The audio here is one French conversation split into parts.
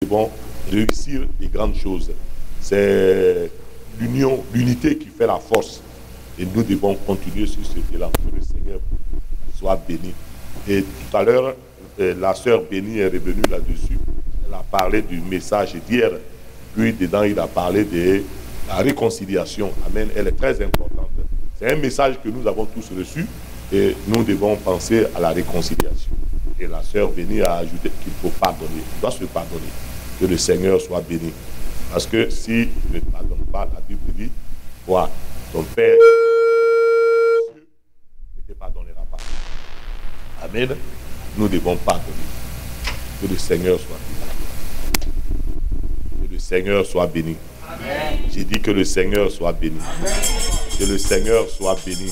devons réussir les grandes choses. C'est l'union, l'unité qui fait la force. Et nous devons continuer sur ce élan. Que le Seigneur soit béni. Et tout à l'heure, la sœur bénie est revenue là-dessus. Elle a parlé du message d'hier. Puis dedans, il a parlé de la réconciliation. Amen. Elle est très importante. C'est un message que nous avons tous reçu. Et nous devons penser à la réconciliation. Et la sœur bénie a ajouté qu'il faut pardonner. On doit se pardonner. Que le Seigneur soit béni. Parce que si tu ne pardonnes pas, la Bible dit, toi, ton Père ne te pardonnera pas. Amen. Nous devons pardonner. Que le Seigneur soit béni. Que le Seigneur soit béni. J'ai dit que le Seigneur soit béni. Amen. Que le Seigneur soit béni.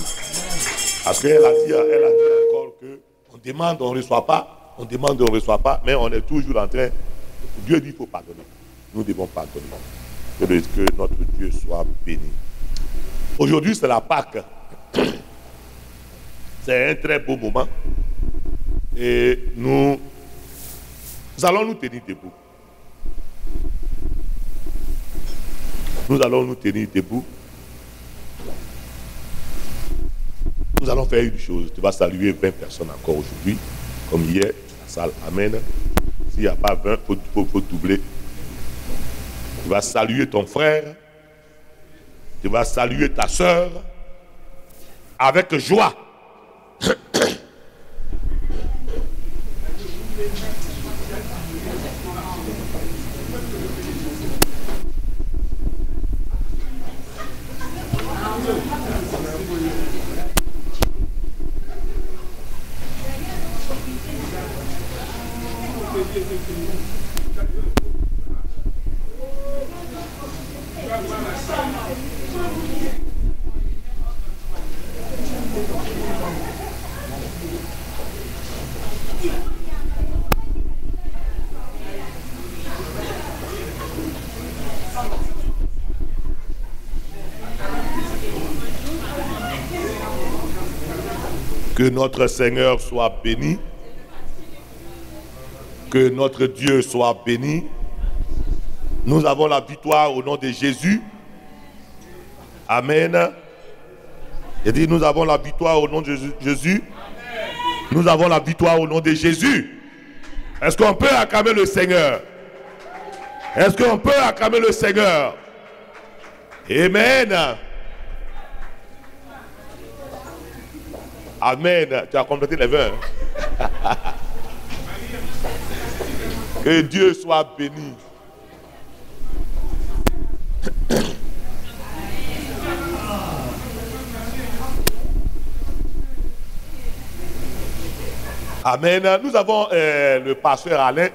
Parce qu'elle a dit encore que on demande, on ne reçoit pas. On demande, on ne reçoit pas. Mais on est toujours en train. Dieu dit qu'il faut pardonner. Nous devons pardonner. Que notre Dieu soit béni. Aujourd'hui, c'est la Pâque. C'est un très beau moment. Et nous allons nous tenir debout. Nous allons nous tenir debout. Nous allons faire une chose. Tu vas saluer 20 personnes encore aujourd'hui, comme hier, la salle. Amen. S'il n'y a pas 20, il faut doubler. Tu vas saluer ton frère. Tu vas saluer ta soeur avec joie. Que notre Seigneur soit béni. Que notre Dieu soit béni. Nous avons la victoire au nom de Jésus. Amen. Il dit, nous avons la victoire au nom de Jésus. Nous avons la victoire au nom de Jésus. Est-ce qu'on peut acclamer le Seigneur? Est-ce qu'on peut acclamer le Seigneur? Amen. Amen. Tu as complété les 20. Que Dieu soit béni. Amen. Nous avons le pasteur Alain,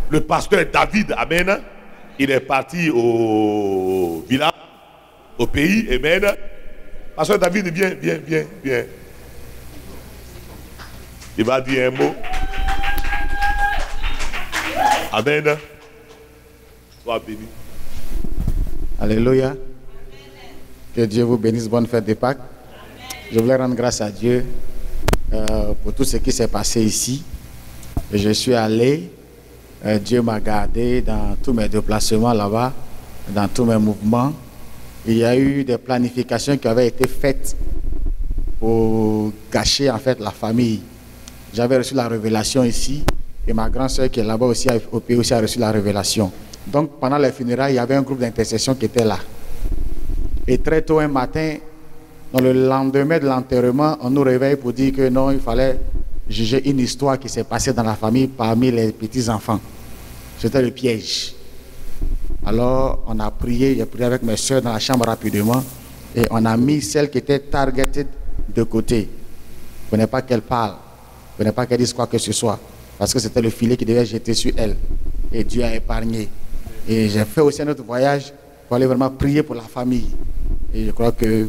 le pasteur David, amen. Il est parti au village, au pays, amen. Pasteur David, viens. Il va dire un mot. Amen. Sois béni. Alléluia. Que Dieu vous bénisse. Bonne fête de Pâques. Je voulais rendre grâce à Dieu pour tout ce qui s'est passé ici. Et je suis allé. Dieu m'a gardé dans tous mes déplacements là-bas, dans tous mes mouvements. Il y a eu des planifications qui avaient été faites pour cacher en fait la famille. J'avais reçu la révélation ici et ma grande soeur qui est là-bas aussi au pays aussi a reçu la révélation. Donc pendant les funérailles, il y avait un groupe d'intercession qui était là. Et très tôt un matin, dans le lendemain de l'enterrement, on nous réveille pour dire que non, il fallait juger une histoire qui s'est passée dans la famille parmi les petits-enfants. C'était le piège. Alors on a prié, j'ai prié avec mes soeurs dans la chambre rapidement et on a mis celle qui était targeted de côté. Il ne fallait pas qu'elle parle. Il ne fallait pas qu'elle dise quoi que ce soit. Parce que c'était le filet qui devait jeter sur elle. Et Dieu a épargné. Et j'ai fait aussi un autre voyage pour aller vraiment prier pour la famille. Et je crois que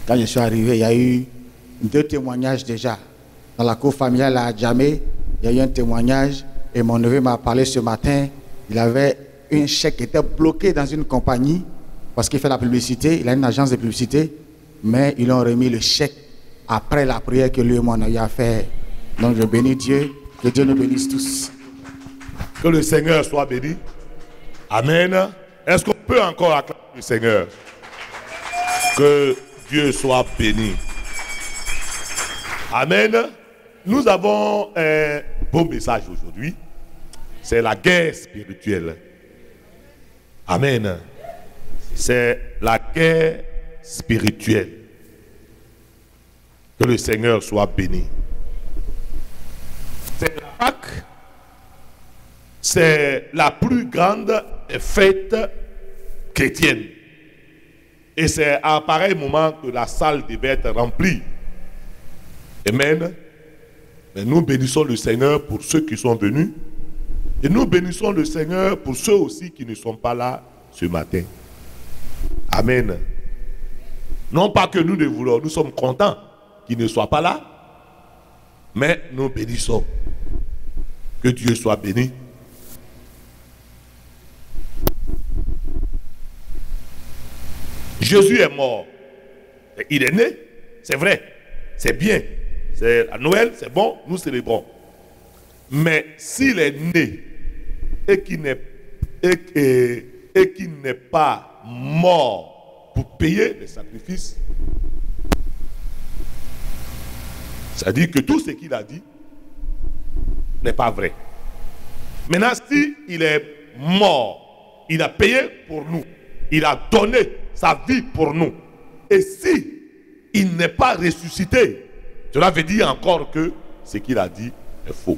quand je suis arrivé, il y a eu 2 témoignages déjà. Dans la cour familiale à Djamé, il y a eu un témoignage. Et mon neveu m'a parlé ce matin. Il avait un chèque qui était bloqué dans une compagnie parce qu'il fait la publicité. Il a une agence de publicité. Mais ils ont remis le chèque après la prière que lui et moi on a eu à faire. Donc je bénis Dieu. Que Dieu nous bénisse tous. Que le Seigneur soit béni. Amen. Est-ce qu'on peut encore acclamer le Seigneur? Que Dieu soit béni. Amen. Nous avons un beau message aujourd'hui. C'est la guerre spirituelle. Amen. C'est la guerre spirituelle. Que le Seigneur soit béni. C'est la Pâque. C'est la plus grande fête chrétienne. Et c'est à un pareil moment que la salle devait être remplie. Amen. Mais nous bénissons le Seigneur pour ceux qui sont venus. Et nous bénissons le Seigneur pour ceux aussi qui ne sont pas là ce matin. Amen. Non pas que nous ne voulons, nous sommes contents qu'ils ne soient pas là. Mais nous bénissons. Que Dieu soit béni. Jésus est mort. Il est né, c'est vrai, c'est bien. C'est à Noël, c'est bon, nous célébrons. Mais s'il est né et qu'il n'est pas mort pour payer les sacrifices, ça dit que tout ce qu'il a dit n'est pas vrai. Maintenant, s'il est mort, il a payé pour nous, il a donné sa vie pour nous. Et si il n'est pas ressuscité, cela veut dire encore que ce qu'il a dit est faux.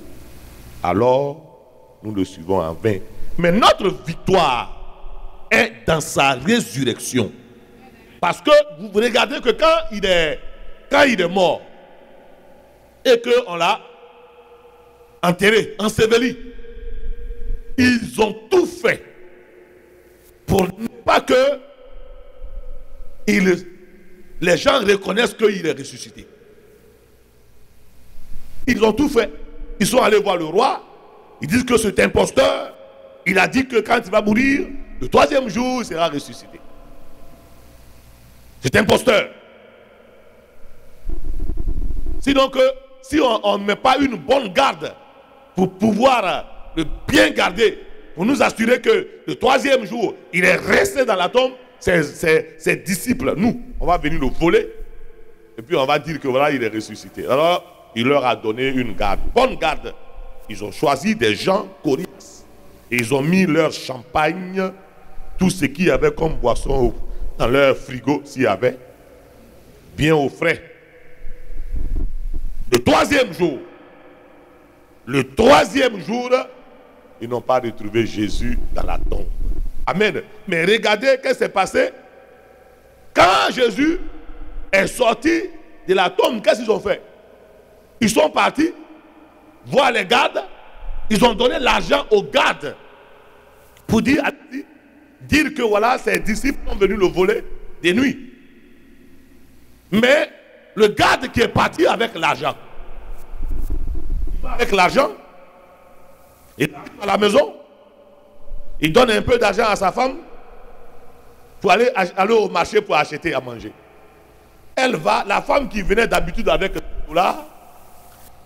Alors, nous le suivons en vain. Mais notre victoire est dans sa résurrection. Parce que vous regardez que quand il est mort et qu'on l'a enterré, enseveli, ils ont tout fait pour ne pas que les gens reconnaissent qu'il est ressuscité. Ils ont tout fait. Ils sont allés voir le roi. Ils disent que c'est imposteur. Il a dit que quand il va mourir, le 3e jour, il sera ressuscité. C'est imposteur. Sinon que si on ne met pas une bonne garde pour pouvoir le bien garder, pour nous assurer que le 3e jour, il est resté dans la tombe, ses disciples, nous, on va venir le voler et puis on va dire que voilà, il est ressuscité. Alors, il leur a donné une garde, bonne garde. Ils ont choisi des gens coriaces et ils ont mis leur champagne, tout ce qu'il y avait comme boisson dans leur frigo, s'il y avait, bien au frais. Le 3e jour, ils n'ont pas retrouvé Jésus dans la tombe. Amen. Mais regardez ce qui s'est passé. Quand Jésus est sorti de la tombe, qu'est-ce qu'ils ont fait? Ils sont partis voir les gardes. Ils ont donné l'argent aux gardes pour dire que voilà, ses disciples sont venus le voler de nuit. Mais le garde qui est parti avec l'argent, il arrive à la maison, il donne un peu d'argent à sa femme pour aller au marché pour acheter à manger. Elle va, la femme qui venait d'habitude avec $,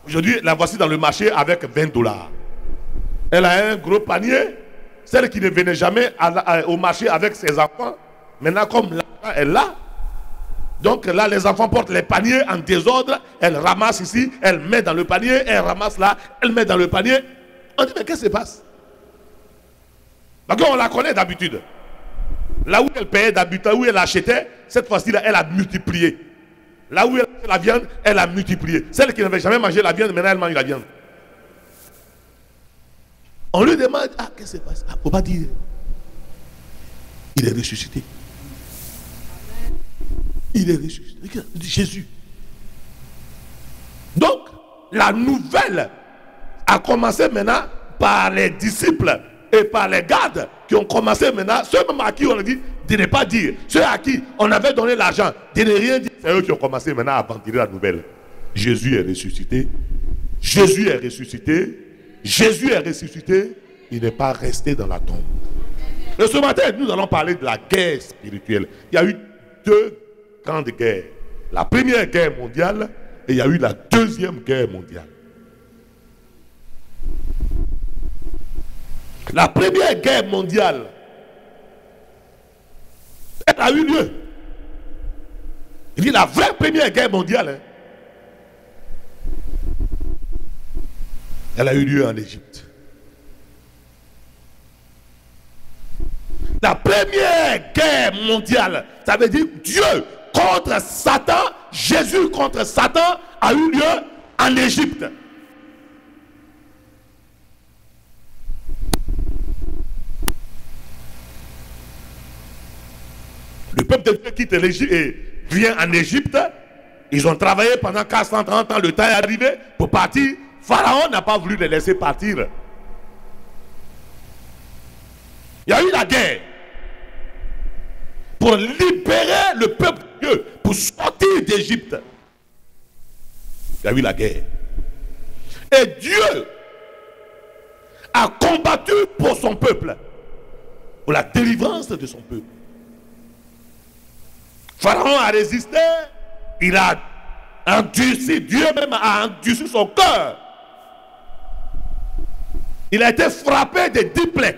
aujourd'hui la voici dans le marché avec $20. Elle a un gros panier. Celle qui ne venait jamais au marché avec ses enfants, maintenant comme l'argent est là, donc là les enfants portent les paniers en désordre, elle ramasse ici, elle met dans le panier, elle ramasse là, elle met dans le panier. On dit mais qu'est-ce qui se passe? Parce qu'on la connaît d'habitude. Là où elle payait d'habitude, là où elle achetait, cette fois-ci là, elle a multiplié. Là où elle achetait la viande, elle a multiplié. Celle qui n'avait jamais mangé la viande, maintenant elle mange la viande. On lui demande, qu'est-ce qui se passe? Il ne faut pas dire. Il est ressuscité. Il est ressuscité. Jésus. Donc, la nouvelle a commencé maintenant par les disciples et par les gardes qui ont commencé maintenant, ceux même à qui on a dit de ne pas dire, ceux à qui on avait donné l'argent, de ne rien dire, c'est eux qui ont commencé maintenant à ventiler la nouvelle. Jésus est ressuscité. Jésus est ressuscité. Jésus est ressuscité. Il n'est pas resté dans la tombe. Et ce matin, nous allons parler de la guerre spirituelle. Il y a eu 2 grandes guerres. La première guerre mondiale et il y a eu la deuxième guerre mondiale. La première guerre mondiale, elle a eu lieu. Il dit la vraie première guerre mondiale, hein, elle a eu lieu en Égypte. La première guerre mondiale, ça veut dire Dieu contre Satan, Jésus contre Satan a eu lieu en Égypte. Le peuple de Dieu quitte l'Égypte et vient en Égypte. Ils ont travaillé pendant 430 ans, le temps est arrivé pour partir. Pharaon n'a pas voulu les laisser partir. Il y a eu la guerre pour libérer le peuple de Dieu, pour sortir d'Égypte. Il y a eu la guerre. Et Dieu a combattu pour son peuple, pour la délivrance de son peuple. Pharaon a résisté, il a endurci, Dieu même a endurci son cœur. Il a été frappé de 10 plaies.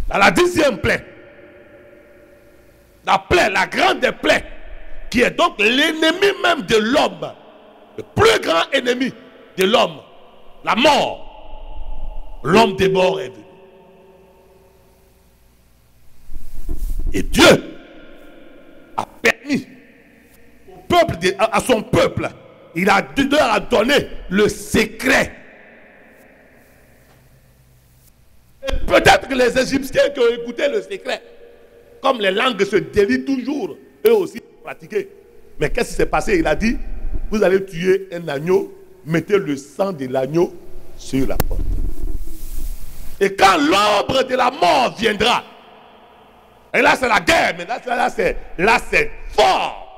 Dans la 10e plaie, la grande des plaies, qui est donc l'ennemi même de l'homme, le plus grand ennemi de l'homme, la mort. L'homme des morts est venu. Et Dieu a permis au peuple à son peuple, il a donné le secret. Et peut-être que les Égyptiens qui ont écouté le secret, comme les langues se délient toujours, eux aussi pratiquaient. Mais qu'est-ce qui s'est passé? Il a dit, vous allez tuer un agneau, mettez le sang de l'agneau sur la porte. Et quand l'ombre de la mort viendra, et là c'est la guerre, mais là c'est fort.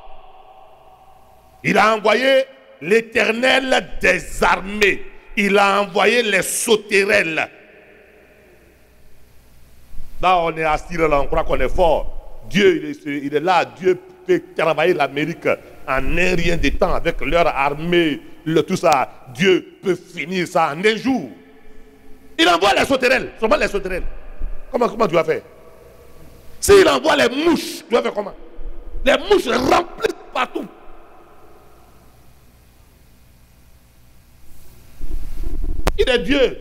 Il a envoyé l'Éternel des armées. Il a envoyé les sauterelles. Là on est assis, là on croit qu'on est fort. Dieu il est là, Dieu peut travailler l'Amérique en un rien de temps avec leur armée, tout ça. Dieu peut finir ça en un jour. Il envoie les sauterelles, seulement les sauterelles. Comment tu vas faire? S'il envoie les mouches, tu vas faire comment? Les mouches remplissent partout. Il est Dieu.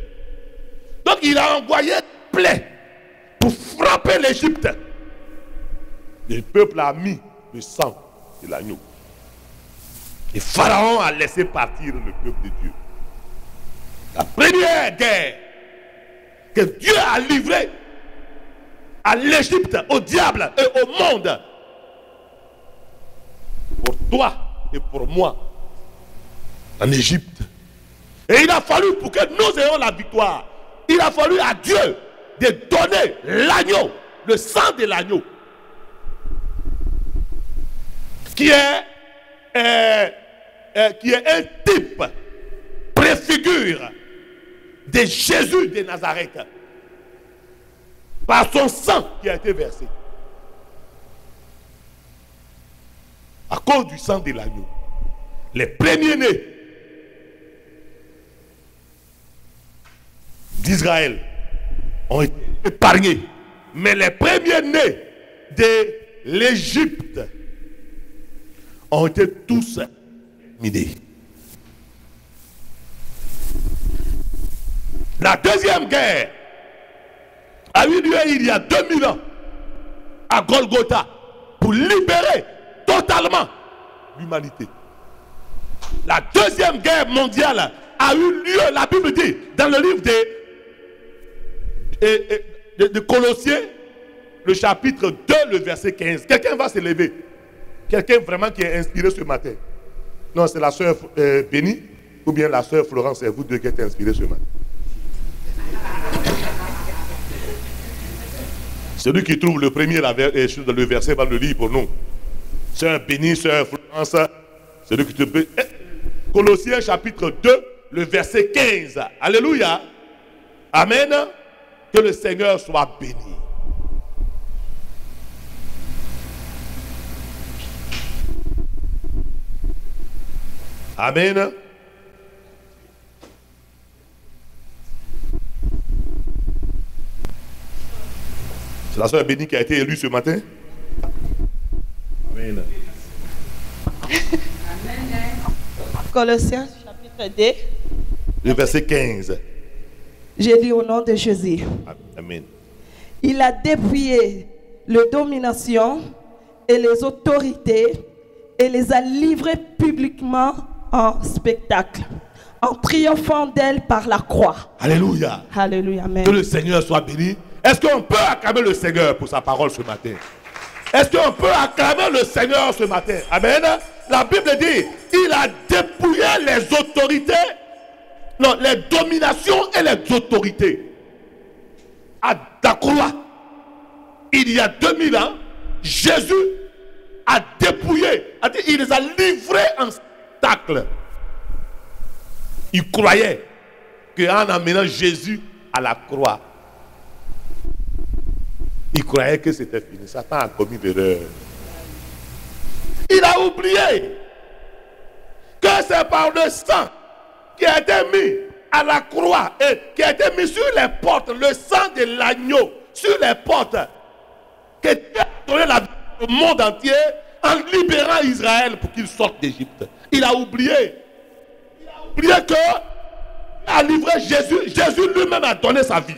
Donc il a envoyé des plaies pour frapper l'Égypte. Le peuple a mis le sang de l'agneau. Et Pharaon a laissé partir le peuple de Dieu. La première guerre que Dieu a livrée à l'Égypte, au diable et au monde, pour toi et pour moi, en Égypte. Et il a fallu, pour que nous ayons la victoire, il a fallu à Dieu de donner l'agneau, le sang de l'agneau, qui est un type, préfigure de Jésus de Nazareth, par son sang qui a été versé. À cause du sang de l'agneau, les premiers-nés d'Israël ont été épargnés, mais les premiers-nés de l'Égypte ont été tous minés. La deuxième guerre a eu lieu il y a 2000 ans à Golgotha pour libérer totalement l'humanité. La deuxième guerre mondiale a eu lieu, la Bible dit, dans le livre de Colossiens, le chapitre 2, le verset 15. Quelqu'un va se lever. Quelqu'un vraiment qui est inspiré ce matin. Non, c'est la sœur Bénie ou bien la sœur Florence, c'est vous deux qui êtes inspirés ce matin. Celui qui trouve le premier le verset va le lire pour nous. Sœur Bénie, sœur Florence, celui qui te peut. Colossiens chapitre 2, le verset 15. Alléluia. Amen. Que le Seigneur soit béni. Amen. C'est la sœur bénie qui a été élue ce matin. Amen. Colossiens chapitre 2. Le verset 15. J'ai dit au nom de Jésus. Amen. Il a dépouillé les dominations et les autorités et les a livrées publiquement en spectacle, en triomphant d'elles par la croix. Alléluia. Alléluia. Amen. Que le Seigneur soit béni. Est-ce qu'on peut acclamer le Seigneur pour sa parole ce matin? Est-ce qu'on peut acclamer le Seigneur ce matin? Amen. La Bible dit, il a dépouillé les autorités, non, les dominations et les autorités. À la croix, il y a 2000 ans, Jésus a dépouillé, il les a livrés en spectacle. Il croyait qu'en amenant Jésus à la croix, il croyait que c'était fini. Satan a commis l'erreur. Il a oublié que c'est par le sang qui a été mis à la croix et qui a été mis sur les portes, le sang de l'agneau sur les portes, que Dieu a donné la vie au monde entier en libérant Israël pour qu'il sorte d'Égypte. Il a oublié. Il a oublié que a livré Jésus. Jésus lui-même a donné sa vie.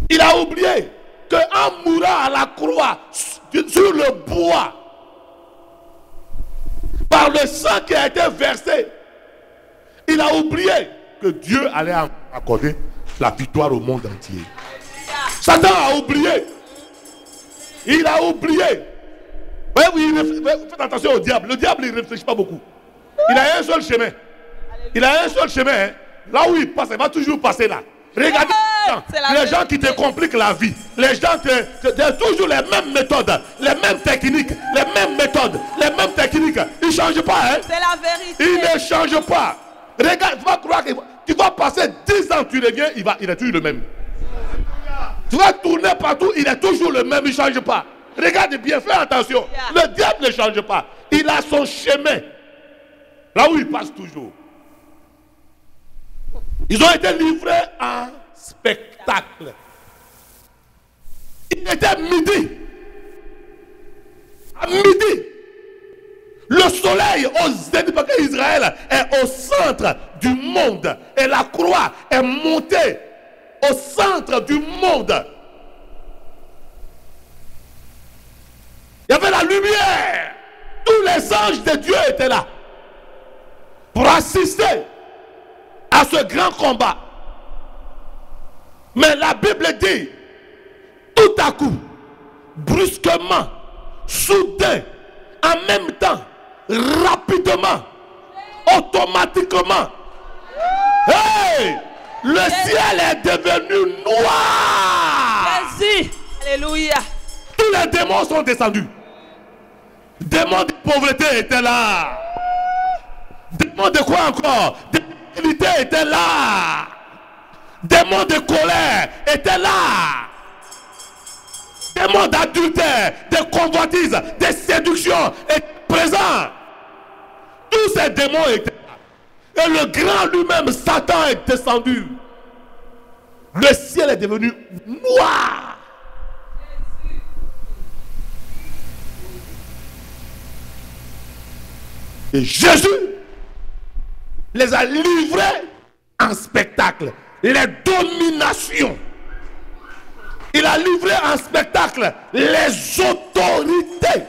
Il a oublié qu'en mourant à la croix, sur le bois, par le sang qui a été versé, il a oublié que Dieu allait accorder la victoire au monde entier. Satan a oublié. Il a oublié. Faites attention au diable. Le diable, il ne réfléchit pas beaucoup. Il a un seul chemin. Il a un seul chemin. Hein. Là où il passe, il va toujours passer là. Regardez les gens qui te compliquent la vie. Les gens qui toujours les mêmes méthodes, les mêmes techniques, les mêmes méthodes, les mêmes techniques. Ils ne changent pas. Hein? C'est la vérité. Ils ne changent pas. Regarde, tu vas croire que tu vas passer 10 ans, tu reviens, il est toujours le même. Tu vas tourner partout, il est toujours le même, il ne change pas. Regarde bien, fais attention. Le diable ne change pas. Il a son chemin. Là où il passe toujours. Ils ont été livrés en spectacle. Il était midi. À midi. Le soleil au zénith, parce qu'Israël est au centre du monde. Et la croix est montée au centre du monde. Il y avait la lumière. Tous les anges de Dieu étaient là pour assister à ce grand combat. Mais la Bible dit, tout à coup, brusquement, soudain, en même temps, rapidement, automatiquement, hey, le ciel est devenu noir. Jésus. Alléluia. Tous les démons sont descendus. Démons de pauvreté étaient là. Démons de quoi encore? De fidélité étaient là. Démons de colère étaient là. Démons d'adultère, de convoitise, de séduction étaient présents. Tous ces démons étaient là. Et le grand lui-même, Satan, est descendu. Le ciel est devenu noir. Et Jésus les a livrés en spectacle. Les dominations. Il a livré en spectacle les autorités.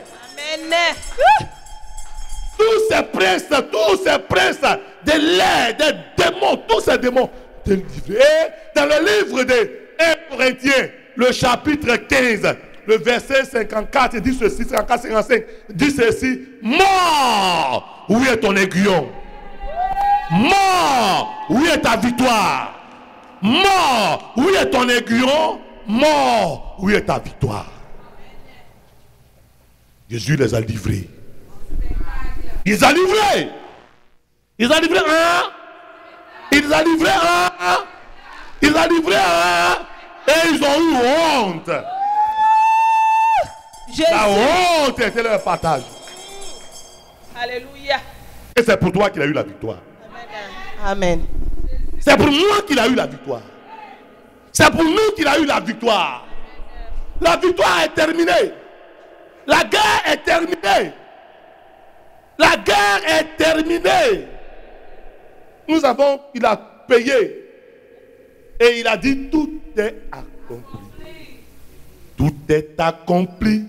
Amen. Tous ces princes de l'air, des démons, tous ces démons. Et dans le livre de 1 Corinthiens, le chapitre 15, le verset 54, dit ceci, 54-55, dit ceci: mort, où est ton aiguillon? Mort, où est ta victoire? Mort, où est ton aiguillon? Mort, où est ta victoire? Jésus les a livrés. Il les a livrés. Il les a livrés un. Il les a livrés un. Il les a livrés un. Et ils ont eu honte. Jésus. La honte était leur partage. Alléluia. Et c'est pour toi qu'il a eu la victoire. Amen. C'est pour moi qu'il a eu la victoire. C'est pour nous qu'il a eu la victoire. La victoire est terminée. La guerre est terminée. La guerre est terminée. Il a payé. Et il a dit, tout est accompli. Tout est accompli.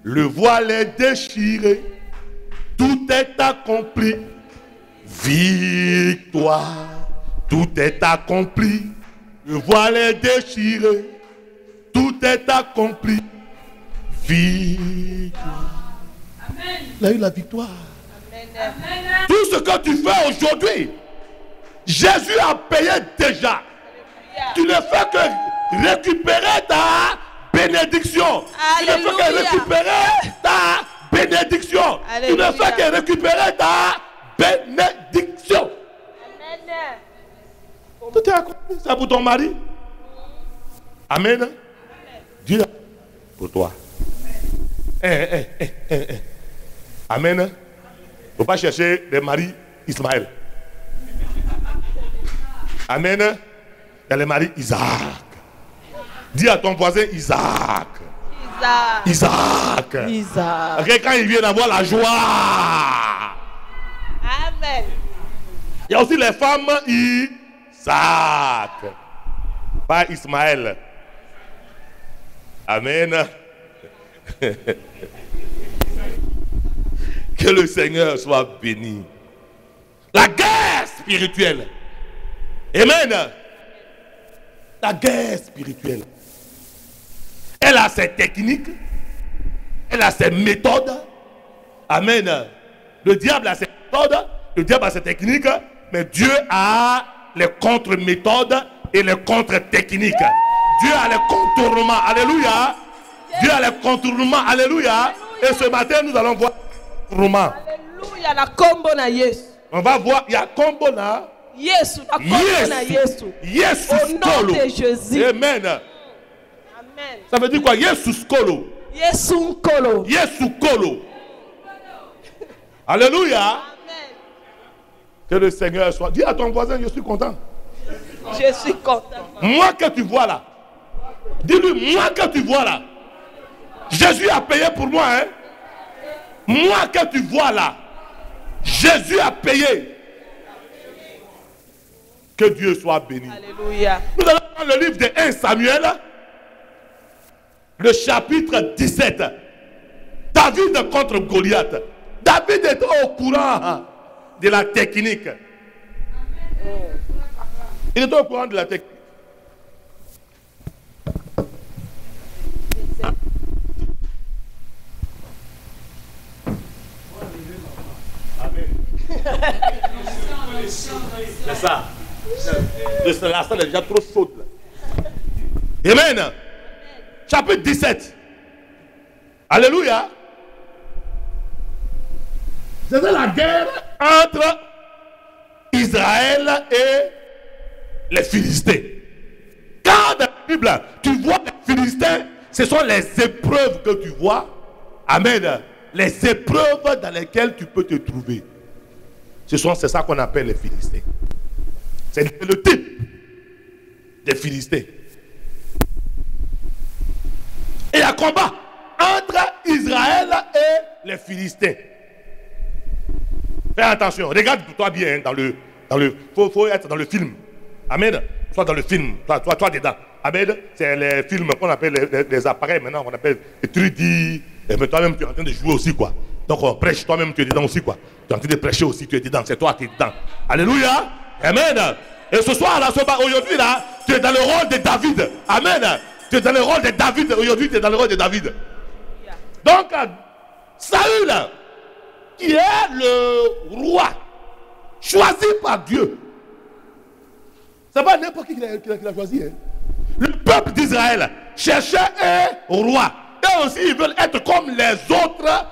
Le voile est déchiré. Tout est accompli. Victoire. Tout est accompli. Le voile est déchiré. Tout est accompli. Victoire. Il a eu la victoire. Amen. Tout ce que tu fais aujourd'hui, Jésus a payé déjà. Tu ne fais que récupérer ta bénédiction. Alléluia. Tu ne fais que récupérer ta bénédiction. Alléluia. Tu ne fais que récupérer ta bénédiction. Amen. Tout est accompli. C'est pour ton mari. Amen. Amen. Dieu pour toi. Amen. Il ne faut pas chercher des maris Ismaël. Amen. Il y a les maris Isaac. Dis à ton voisin Isaac. Isaac. Okay, quand il vient d'avoir la joie. Amen. Il y a aussi les femmes Isaac. Pas Ismaël. Amen. Que le Seigneur soit béni. La guerre spirituelle. Amen. La guerre spirituelle. Elle a ses techniques. Elle a ses méthodes. Amen. Le diable a ses méthodes. Le diable a ses techniques. Mais Dieu a les contre-méthodes et les contre-techniques. Dieu a les contournements. Alléluia. Dieu a les contournements. Alléluia. Et ce matin, nous allons voir les contournements. Alléluia. La combo na Yesu. On va voir. Il y a combo na Yesu. La combo na Yesu. Yesu. Au nom de Jésus. Amen. Amen. Ça veut dire quoi? Yesu skolo. Yesu kolo. Yesu kolo. Alléluia. Amen. Que le Seigneur soit. Dis à ton voisin, je suis content. Je suis content. Moi que tu vois là. Dis-lui, moi que tu vois là. Jésus a payé pour moi. Hein? Moi que tu vois là. Jésus a payé. Que Dieu soit béni. Alléluia. Nous allons prendre le livre de 1 Samuel. Le chapitre 17. David contre Goliath. David est au courant de la technique. Il est au courant de la technique. C'est ça. La salle est déjà trop chaude. Amen. Chapitre 17. Alléluia. C'était la guerre entre Israël et les Philistins. Quand dans la Bible, tu vois les Philistins, ce sont les épreuves que tu vois. Amen. Les épreuves dans lesquelles tu peux te trouver. C'est ça qu'on appelle les Philistins. C'est le type des Philistins. Et il y a combat entre Israël et les Philistins. Fais attention, regarde-toi bien faut être dans le film. Amen. Sois dans le film, toi dedans. Amen. C'est les films qu'on appelle les appareils maintenant, on appelle les 3D. Mais toi-même, tu es en train de jouer aussi, quoi. Donc on prêche, toi-même, tu es dedans aussi, quoi. Tu es en train de prêcher aussi, tu es dedans. C'est toi qui es dedans. Alléluia. Amen. Et ce soir, là, aujourd'hui, là, tu es dans le rôle de David. Amen. Tu es dans le rôle de David. Aujourd'hui, tu es dans le rôle de David. Donc, Saül, qui est le roi, choisi par Dieu. C'est pas n'importe qui l'a choisi. Hein. Le peuple d'Israël cherchait un roi. Et aussi, ils veulent être comme les autres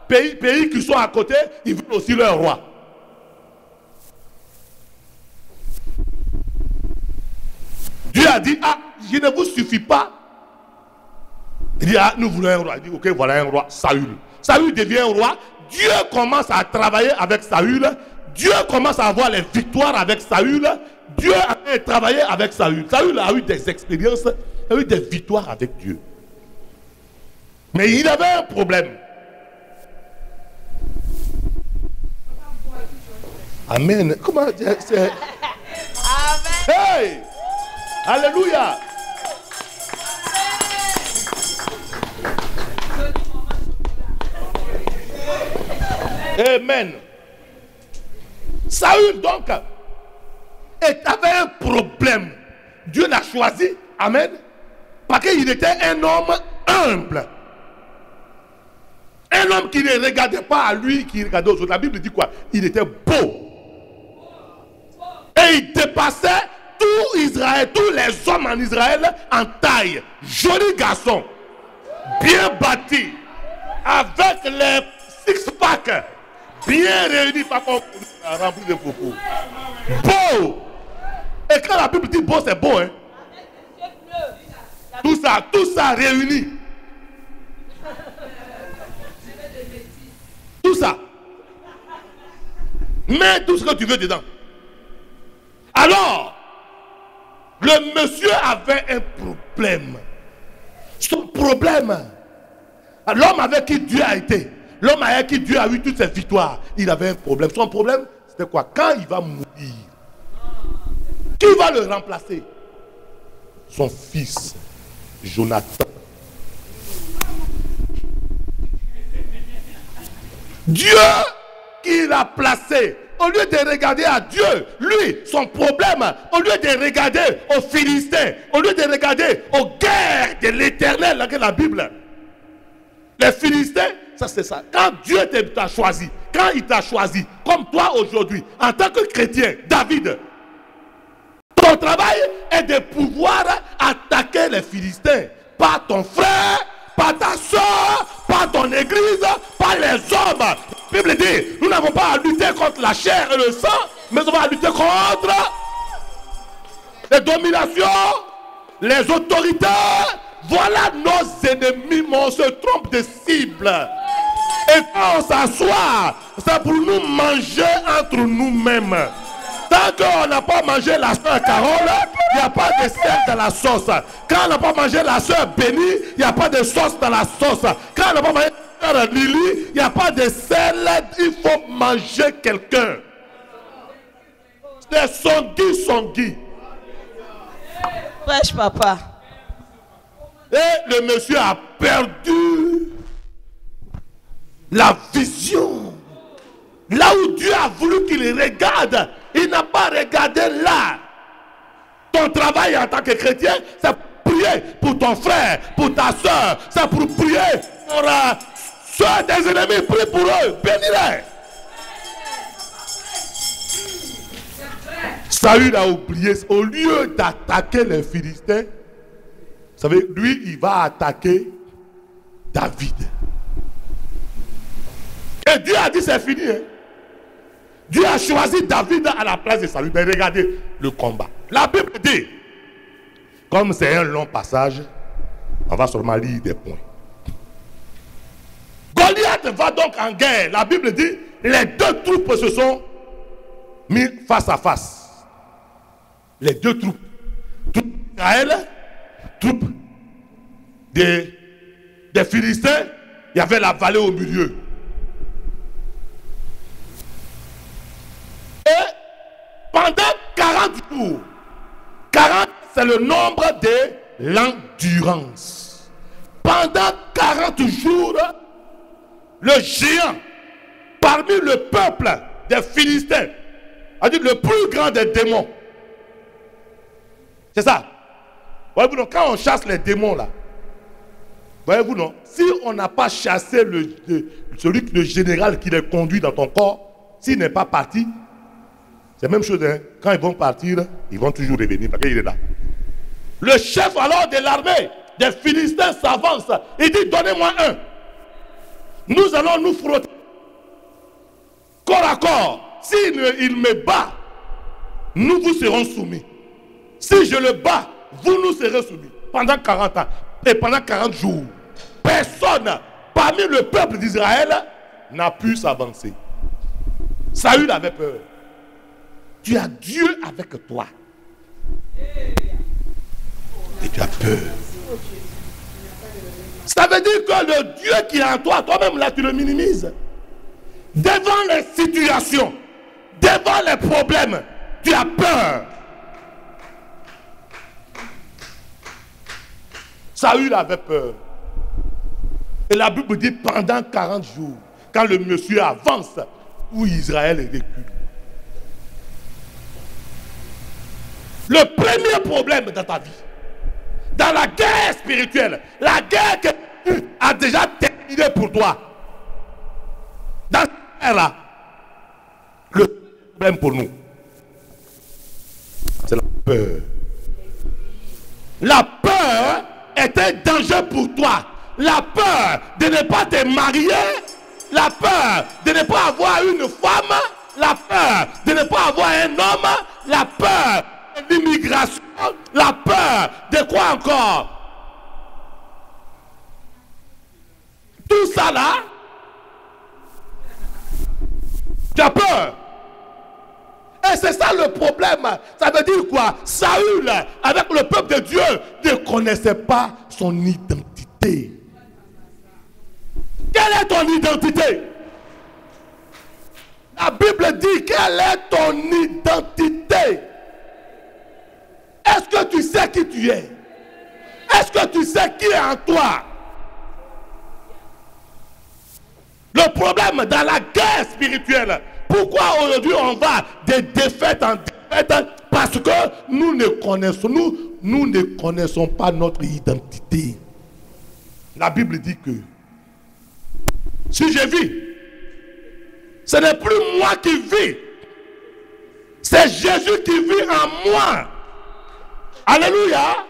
pays qui sont à côté. Ils veulent aussi leur roi. Dieu a dit, je ne vous suffis pas. Il dit, nous voulons un roi. Il dit, ok, voilà un roi, Saül. Saül devient un roi. Dieu commence à travailler avec Saül. Dieu commence à avoir les victoires avec Saül. Dieu a travaillé avec Saül. Saül a eu des expériences, a eu des victoires avec Dieu. Mais il avait un problème. Amen. Comment dire? Amen. Hey! Alléluia! Amen. Saül donc avait un problème. Dieu l'a choisi. Amen. Parce qu'il était un homme humble. Un homme qui ne regardait pas à lui, qui regardait aux autres. La Bible dit quoi? Il était beau. Et il dépassait tout Israël, tous les hommes en Israël en taille. Joli garçon. Bien bâti. Avec les six-packs. Bien réunis, pas comme rempli de propos. Beau. Et quand la Bible dit beau, c'est beau. Hein? Tout ça réuni. Tout ça. Mets tout ce que tu veux dedans. Alors, le monsieur avait un problème. Son problème, l'homme avec qui Dieu a été, l'homme avec qui Dieu a eu toutes ses victoires, il avait un problème. Son problème, c'était quoi? Quand il va mourir, qui va le remplacer? Son fils, Jonathan. Dieu qui l'a placé, au lieu de regarder à Dieu, lui, son problème, au lieu de regarder aux Philistins, au lieu de regarder aux guerres de l'Éternel, dans la Bible, les Philistins, ça c'est ça. Quand Dieu t'a choisi, quand il t'a choisi, comme toi aujourd'hui, en tant que chrétien, David, ton travail est de pouvoir attaquer les Philistins, pas ton frère, pas ta soeur, pas ton église, pas les hommes. La Bible dit, nous n'avons pas à lutter contre la chair et le sang, mais nous avons à lutter contre les dominations, les autorités. Voilà nos ennemis, mais on se trompe de cible. Et quand on s'assoit, c'est pour nous manger entre nous-mêmes. Tant qu'on n'a pas mangé la soeur Carole, il n'y a pas de sel dans la sauce. Quand on n'a pas mangé la soeur Bénie, il n'y a pas de sauce dans la sauce. Quand on n'a pas mangé la soeur Lily, il n'y a pas de sel. Il faut manger quelqu'un. C'est son Guy. Prêche, papa. Et le monsieur a perdu la vision. Là où Dieu a voulu qu'il regarde, il n'a pas regardé là. Ton travail en tant que chrétien, c'est prier pour ton frère, pour ta soeur. C'est pour prier pour ceux des ennemis. Prie pour eux, bénis-les. Saül a oublié, au lieu d'attaquer les Philistins, vous savez, lui, il va attaquer David. Et Dieu a dit, c'est fini. Hein? Dieu a choisi David à la place de Saül. Mais regardez le combat. La Bible dit, comme c'est un long passage, on va seulement lire des points. Goliath va donc en guerre. La Bible dit, les deux troupes se sont mis face à face. Les deux troupes. Troupe d'Israël, troupe des Philistins, il y avait la vallée au milieu. Et pendant 40 jours, 40 c'est le nombre de l'endurance. Pendant 40 jours, le géant parmi le peuple des Philistins, a dit le plus grand des démons. C'est ça. Voyez-vous, donc, quand on chasse les démons là, voyez-vous, non, si on n'a pas chassé le général qui les conduit dans ton corps, s'il n'est pas parti, c'est la même chose. Hein. Quand ils vont partir, ils vont toujours revenir parce qu'il est là. Le chef alors de l'armée des Philistins s'avance. Il dit, donnez-moi un. Nous allons nous frotter corps à corps. S'il me bat, nous vous serons soumis. Si je le bats, vous nous serez soumis. Pendant 40 ans et pendant 40 jours, personne parmi le peuple d'Israël n'a pu s'avancer. Saül avait peur. Tu as Dieu avec toi. Et tu as peur. Ça veut dire que le Dieu qui est en toi, toi-même là, tu le minimises. Devant les situations, devant les problèmes, tu as peur. Saül avait peur. Et la Bible dit pendant 40 jours, quand le monsieur avance, où Israël est recule. Le premier problème dans ta vie, dans la guerre spirituelle, la guerre que tu as déjà terminée pour toi, dans cette guerre-là, le problème pour nous, c'est la peur. La peur est un danger pour toi. La peur de ne pas te marier, la peur de ne pas avoir une femme, la peur de ne pas avoir un homme, la peur de l'immigration, la peur de quoi encore? Tout ça là, tu as peur. Et c'est ça le problème. Ça veut dire quoi? Saül, avec le peuple de Dieu, ne connaissait pas son identité. Quelle est ton identité? La Bible dit quelle est ton identité. Est-ce que tu sais qui tu es? Est-ce que tu sais qui est en toi? Le problème dans la guerre spirituelle, pourquoi aujourd'hui on va de défaite en défaite? Parce que nous ne connaissons pas notre identité. La Bible dit que si je vis, ce n'est plus moi qui vis, c'est Jésus qui vit en moi. Alléluia.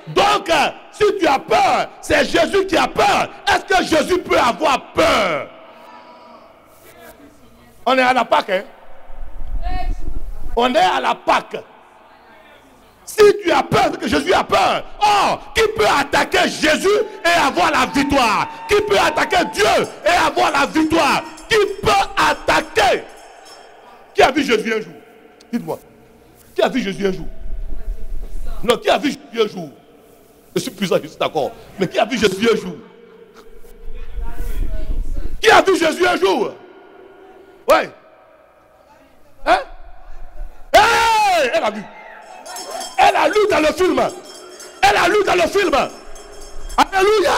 Donc, si tu as peur, c'est Jésus qui a peur. Est-ce que Jésus peut avoir peur? On est à la Pâque, hein? On est à la Pâque. Si tu as peur, que Jésus a peur. Oh, qui peut attaquer Jésus et avoir la victoire? Qui peut attaquer Dieu et avoir la victoire? Qui peut attaquer? Qui a vu Jésus un jour? Dites-moi. Qui a vu Jésus un jour? Non, qui a vu Jésus un jour? Je suis puissant, je suis d'accord. Mais qui a vu Jésus un jour? Qui a vu Jésus un jour? Ouais. Hein? Hey, elle a vu. Elle a lu dans le film. Elle a lu dans le film. Alléluia.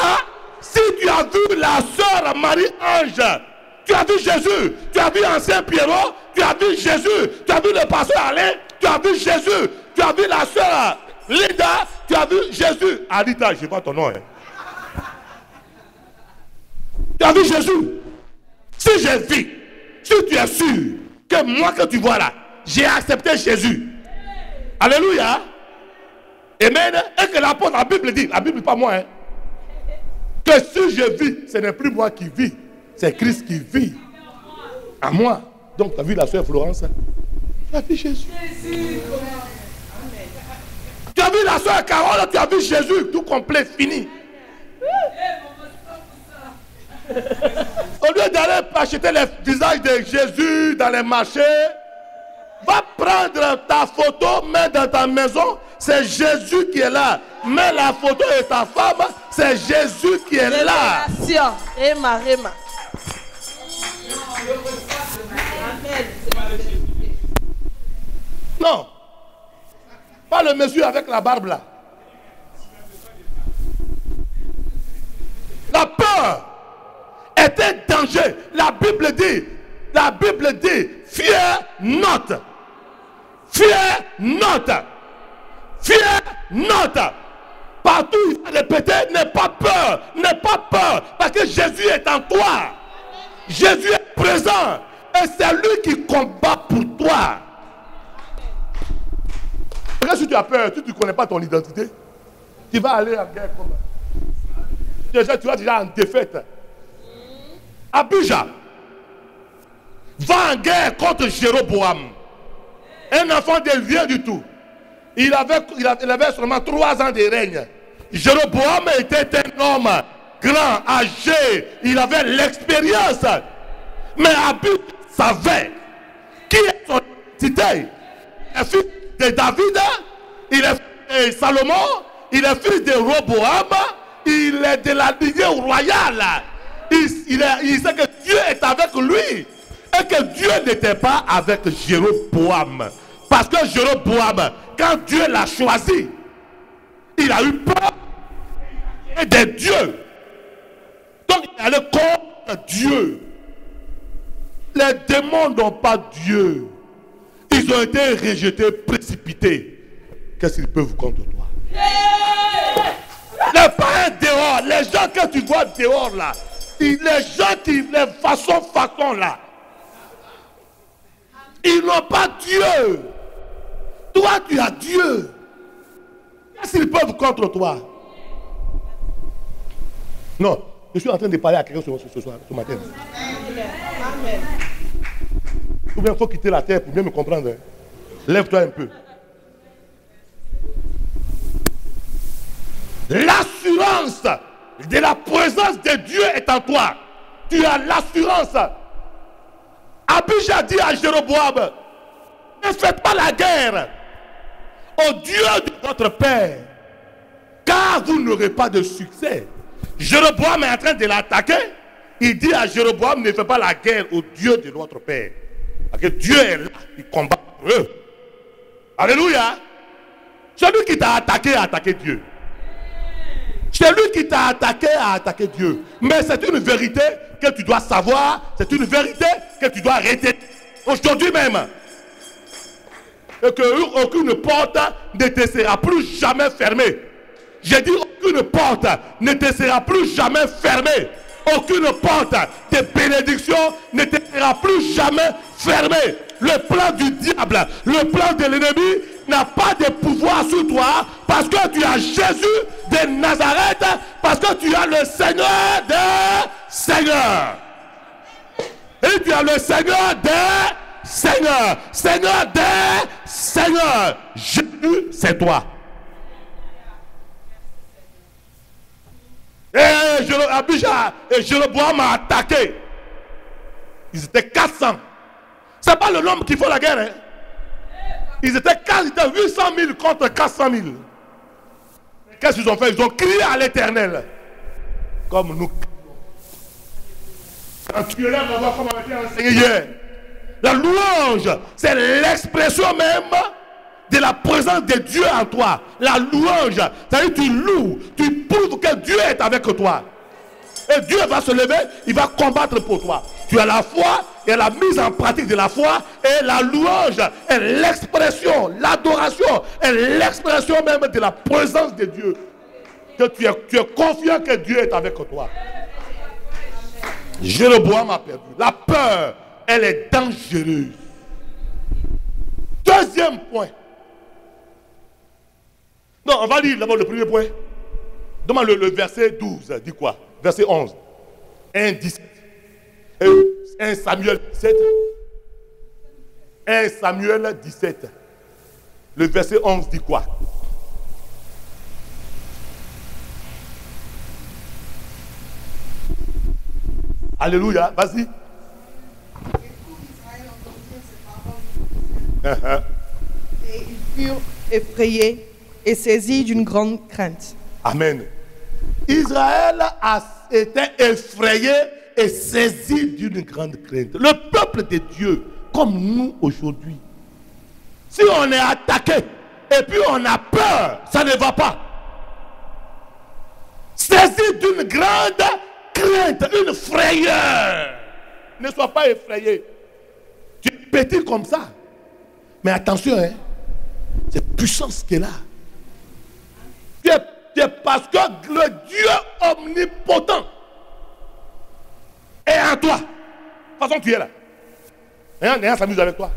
Si tu as vu la sœur Marie-Ange, tu as vu Jésus, tu as vu Ancien Pierrot, tu as vu Jésus, tu as vu le pasteur Alain, tu as vu Jésus, tu as vu la sœur Linda, tu as vu Jésus. Anita, je sais pas ton nom. Hein. Tu as vu Jésus. Si je vis, si tu es sûr que moi que tu vois là, j'ai accepté Jésus. Alléluia. Amen. Et que l'apôtre, la Bible dit, la Bible pas moi, hein, que si je vis, ce n'est plus moi qui vis, c'est Christ qui vit en moi. Donc tu as vu la soeur Florence, tu as vu Jésus. Tu as vu la soeur Carole, tu as vu Jésus, tout complet, fini. Au lieu d'aller acheter les visages de Jésus dans les marchés, va prendre ta photo, mets dans ta maison, c'est Jésus qui est là. Mets la photo de ta femme, c'est Jésus qui est là. Non. Pas le monsieur avec la barbe là. La peur est un danger. La Bible dit, fear not. Fear not. Fear not. Partout il va répéter, n'aie pas peur, n'aie pas peur, parce que Jésus est en toi. Jésus est présent et c'est lui qui combat pour toi. Parce que si tu as peur, si tu ne connais pas ton identité, tu vas aller en guerre comme déjà, tu vas déjà en défaite. Abijah va en guerre contre Jéroboam. Un enfant de rien du tout. Il avait seulement 3 ans de règne. Jéroboam était un homme grand, âgé. Il avait l'expérience. Mais Abijah savait qui est son identité. Il est fils de David. Il est fils de Salomon. Il est fils de Roboam. il est de la lignée royale. Il sait que Dieu est avec lui. Et que Dieu n'était pas avec Jéroboam. Parce que Jéroboam, quand Dieu l'a choisi, il a eu peur des dieux. Donc il allait contre Dieu. Les démons n'ont pas Dieu. Ils ont été rejetés, précipités. Qu'est-ce qu'ils peuvent contre toi? Les païens dehors, les gens que tu vois dehors là, les gens qui, les façons là, ils n'ont pas Dieu. Toi, tu as Dieu. Qu'est-ce qu'ils peuvent contre toi? Non, je suis en train de parler à quelqu'un ce matin. Amen. Ou bien il faut quitter la terre pour bien me comprendre. Hein. Lève-toi un peu. L'assurance de la présence de Dieu est en toi. Tu as l'assurance. Abijah dit à Jéroboam, ne faites pas la guerre au Dieu de votre père, car vous n'aurez pas de succès. Jéroboam est en train de l'attaquer. Il dit à Jéroboam, ne fais pas la guerre au Dieu de notre père. Parce que Dieu est là, il combat pour eux. Alléluia. Celui qui t'a attaqué a attaqué Dieu. Celui qui t'a attaqué a attaqué Dieu. Mais c'est une vérité que tu dois savoir. C'est une vérité que tu dois arrêter. Aujourd'hui même. Et qu'aucune porte ne te sera plus jamais fermée. J'ai dit aucune porte ne te sera plus jamais fermée. Aucune porte de bénédiction ne te sera plus jamais fermée. Le plan du diable, le plan de l'ennemi n'a pas de pouvoir sur toi parce que tu as Jésus de Nazareth, parce que tu as le Seigneur des Seigneurs. Et tu as le Seigneur des Seigneurs. Seigneur des Seigneurs. Jésus, c'est toi. Et Abijah et Jéroboam m'a attaqué. Ils étaient 400. C'est pas le nombre qui fait la guerre. Hein? Ils étaient 800 000 contre 400 000. Qu'est-ce qu'ils ont fait? Ils ont crié à l'Éternel. Comme nous. Quand tu es là, on va voir comment on a été enseigné hier. La louange, c'est l'expression même de la présence de Dieu en toi. La louange, c'est-à-dire tu loues, tu prouves que Dieu est avec toi. Et Dieu va se lever, il va combattre pour toi. Tu as la foi et la mise en pratique de la foi, et la louange est l'expression, l'adoration est l'expression même de la présence de Dieu. Que tu es confiant que Dieu est avec toi. Jéroboam a perdu. La peur, elle est dangereuse. Deuxième point. Non, on va lire d'abord le premier point. Demande le verset 12. Dit quoi? Verset 11. 1, 17. 1 Samuel 17. 1 Samuel 17. Le verset 11 dit quoi? Alléluia. Vas-y. Et ils furent effrayés et saisis d'une grande crainte. Amen. Israël a été effrayé et saisi d'une grande crainte. Le peuple de Dieu, comme nous aujourd'hui, si on est attaqué et puis on a peur, ça ne va pas. Saisi d'une grande crainte, une frayeur. Ne sois pas effrayé. Tu es petit comme ça. Mais attention, hein, c'est puissance qui est là. C'est parce que le Dieu omnipotent est en toi. De toute façon, tu es là. Rien s'amuse avec toi.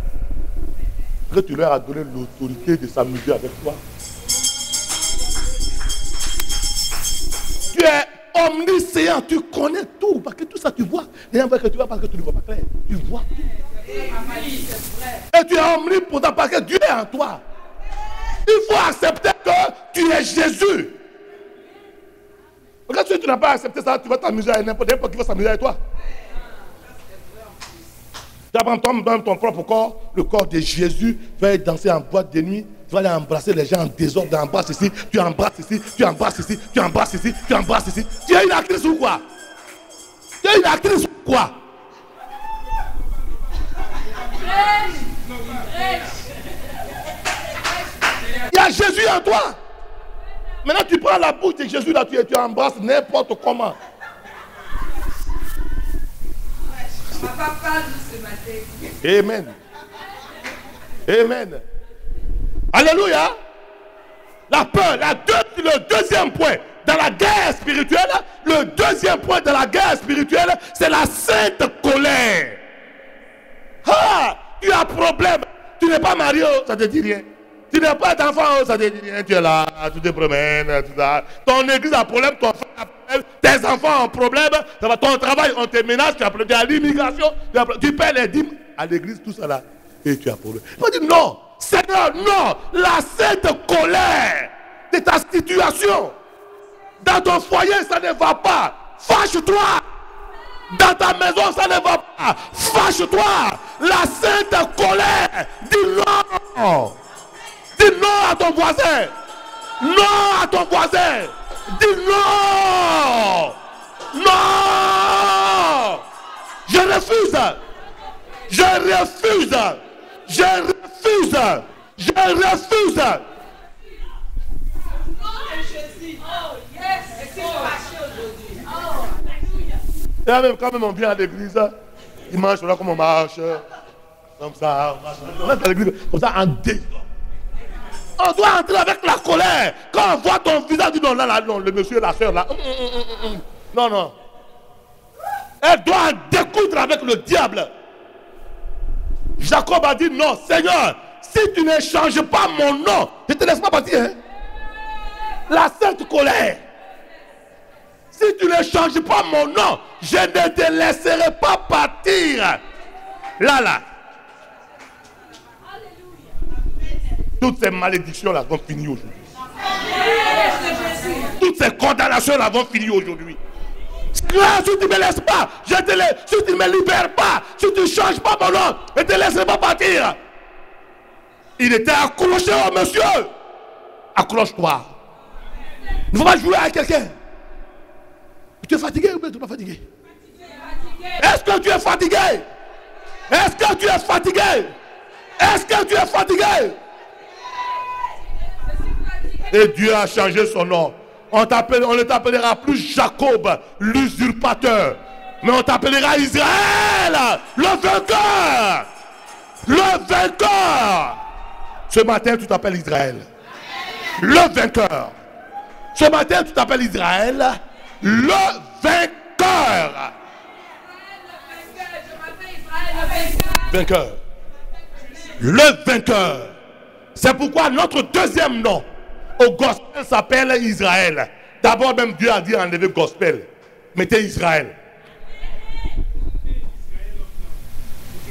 Que tu leur as donné l'autorité de s'amuser avec toi. Tu es omniscient, tu connais tout. Parce que tout ça, tu vois. Rien que tu vois parce que tu ne vois pas clair. Tu vois tout. Et tu es omnipotent parce que Dieu est en toi. Il faut accepter que tu es Jésus. Parce que si tu n'as pas accepté ça, tu vas t'amuser à n'importe qui va s'amuser avec toi. Tu vas prendre dans ton propre corps, le corps de Jésus, tu vas danser en boîte de nuit, Tu vas aller embrasser les gens en désordre, tu embrasses ici, tu embrasses ici, tu embrasses ici, tu embrasses ici, tu embrasses ici. Tu es une actrice ou quoi? Tu es une actrice ou quoi? Il y a Jésus en toi. Maintenant tu prends la bouche de Jésus là, tu embrasses n'importe comment. Amen. Amen. Alléluia. La peur, le deuxième point dans la guerre spirituelle, le deuxième point de la guerre spirituelle, c'est la sainte colère. Ah, tu as problème. Tu n'es pas marié, ça te dit rien. Tu n'as pas d'enfant, ça te dit rien. Tu es là, tu te promènes, tout ça. Ton église a problème, ton frère a problème, tes enfants ont problème, ton travail, on te menace, tu as l'immigration, tu perds les dîmes à l'église, tout ça là. Et tu as problème. Il dit non, Seigneur, non, la sainte colère de ta situation. Dans ton foyer, ça ne va pas. Fâche-toi. Dans ta maison, ça ne va pas. Fâche-toi. La sainte colère. Dis non. Dis non à ton voisin. Non à ton voisin. Dis non. Non. Je refuse. Je refuse. Je refuse. Je refuse. Et même quand même on vient à l'église, dimanche, voilà comment on marche. Comme ça, on est à l'église, comme ça, en désordre. On doit entrer avec la colère. Quand on voit ton visage, on dit non, là, non, le monsieur, la soeur, là. Non, non. Elle doit en découdre avec le diable. Jacob a dit non, Seigneur, si tu ne changes pas mon nom, je ne te laisse pas partir. Hein? La sainte colère. Si tu ne changes pas mon nom, je ne te laisserai pas partir. Là. Toutes ces malédictions-là vont finir aujourd'hui. Toutes ces condamnations-là vont finir aujourd'hui. Si tu ne me laisses pas, je te laisse. Si tu ne me libères pas, si tu ne changes pas mon nom, je ne te laisserai pas partir. Il était accroché au monsieur. Accroche-toi. Il ne faut pas jouer avec quelqu'un. Tu es fatigué ou bien tu n'es pas fatigué? Est-ce que tu es fatigué? Est-ce que tu es fatigué? Est-ce que tu es fatigué? Et Dieu a changé son nom. On ne t'appellera plus Jacob, l'usurpateur. Mais on t'appellera Israël, le vainqueur. Le vainqueur. Ce matin, tu t'appelles Israël. Le vainqueur. Ce matin, tu t'appelles Israël. Le vainqueur. Vainqueur. Le vainqueur. C'est pourquoi notre deuxième nom au gospel s'appelle Israël. D'abord même Dieu a dit enlever gospel. Mettez Israël.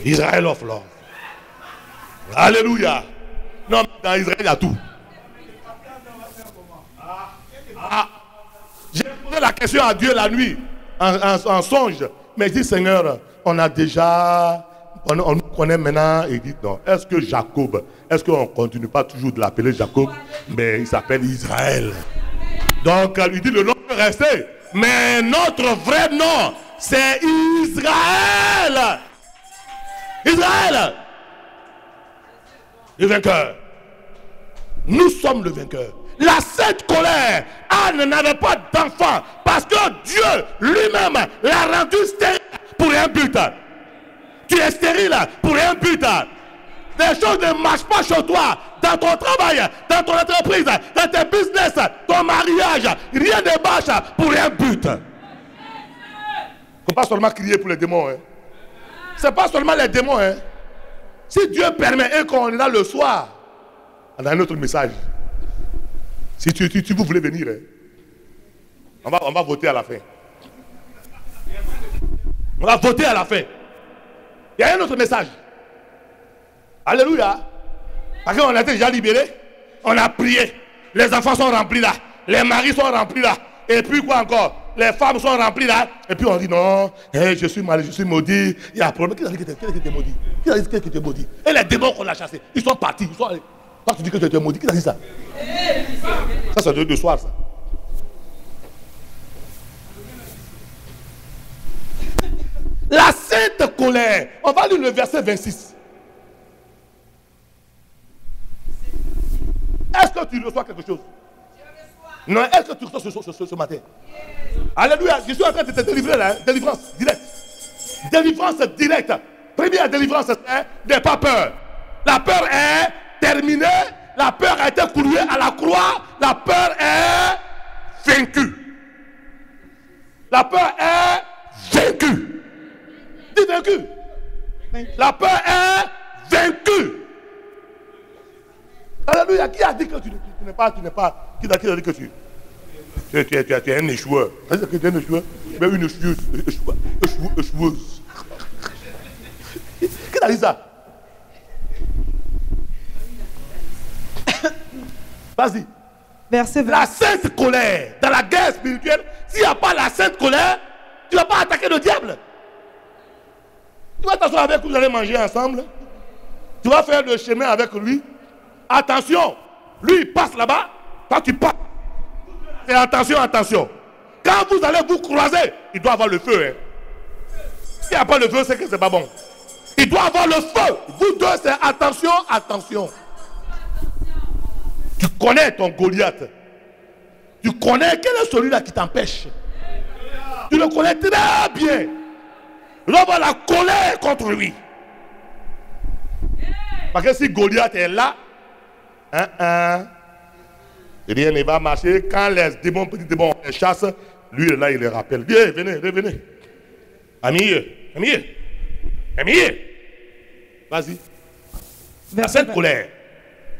Israël of love. Alléluia. Non, dans Israël il y a tout. J'ai posé la question à Dieu la nuit, en songe. Mais il dit, Seigneur, on nous connaît maintenant. Il dit, non. Est-ce que Jacob, est-ce qu'on ne continue pas toujours de l'appeler Jacob? Mais il s'appelle Israël. Donc, il dit, le nom peut rester. Mais notre vrai nom, c'est Israël. Israël. Le vainqueur. Nous sommes le vainqueur. La sainte colère, Anne n'avait pas d'enfant parce que Dieu lui-même l'a rendu stérile pour un but. Tu es stérile pour un but. Les choses ne marchent pas chez toi, dans ton travail, dans ton entreprise, dans tes business, ton mariage. Rien ne marche pour un but. Il ne faut pas seulement crier pour les démons. Hein. Ce n'est pas seulement les démons. Hein. Si Dieu permet et qu'on est là le soir, on a un autre message. Si vous voulez venir, hein, on va voter à la fin. On va voter à la fin. Il y a un autre message. Alléluia. Parce qu'on a été déjà libérés. On a prié. Les enfants sont remplis là. Les maris sont remplis là. Et puis quoi encore? Les femmes sont remplies là. Et puis on dit non, je suis malade, je suis maudit. Il y a un problème. Qui a dit que tu es maudit? Qui a dit que tu es maudit? Et les démons qu'on a chassés, ils sont partis. Toi, tu dis que tu es maudit. Qui t'a dit ça? Ça, c'est de soir, ça. La sainte colère. On va lire le verset 26. Est-ce que tu reçois quelque chose? Non, est-ce que tu reçois ce matin? Alléluia. Je suis en train de te délivrer là. Délivrance directe. Délivrance directe. Première délivrance, c'est n'aie pas peur. La peur est terminée. La peur a été clouée à la croix. La peur est vaincue. La peur est vaincue. Dis vaincu. La peur est vaincue. Alléluia. Qui a dit que tu n'es pas, qui a dit que tu es un échoueur? Tu es un échoueur? Mais une échoueuse. Échoueuse. Qui t'a dit ça? Vas-y. Verset 20. La sainte colère. Dans la guerre spirituelle, s'il n'y a pas la sainte colère, tu ne vas pas attaquer le diable. Tu vas t'asseoir avec lui, vous allez manger ensemble. Tu vas faire le chemin avec lui. Attention, lui il passe là-bas, toi tu passes. Et attention, attention. Quand vous allez vous croiser, il doit avoir le feu. Hein. S'il n'y a pas le feu, c'est que c'est pas bon. Il doit avoir le feu. Vous deux, c'est attention, attention. Tu connais ton Goliath. Tu connais quel est celui-là qui t'empêche. Tu le connais très bien. Il doit avoir la colère contre lui. Parce que si Goliath est là, rien ne va marcher. Quand les démons, petits démons, les chassent, lui là, il les rappelle. Viens, venez, venez. Ami. Vas-y. Cette colère.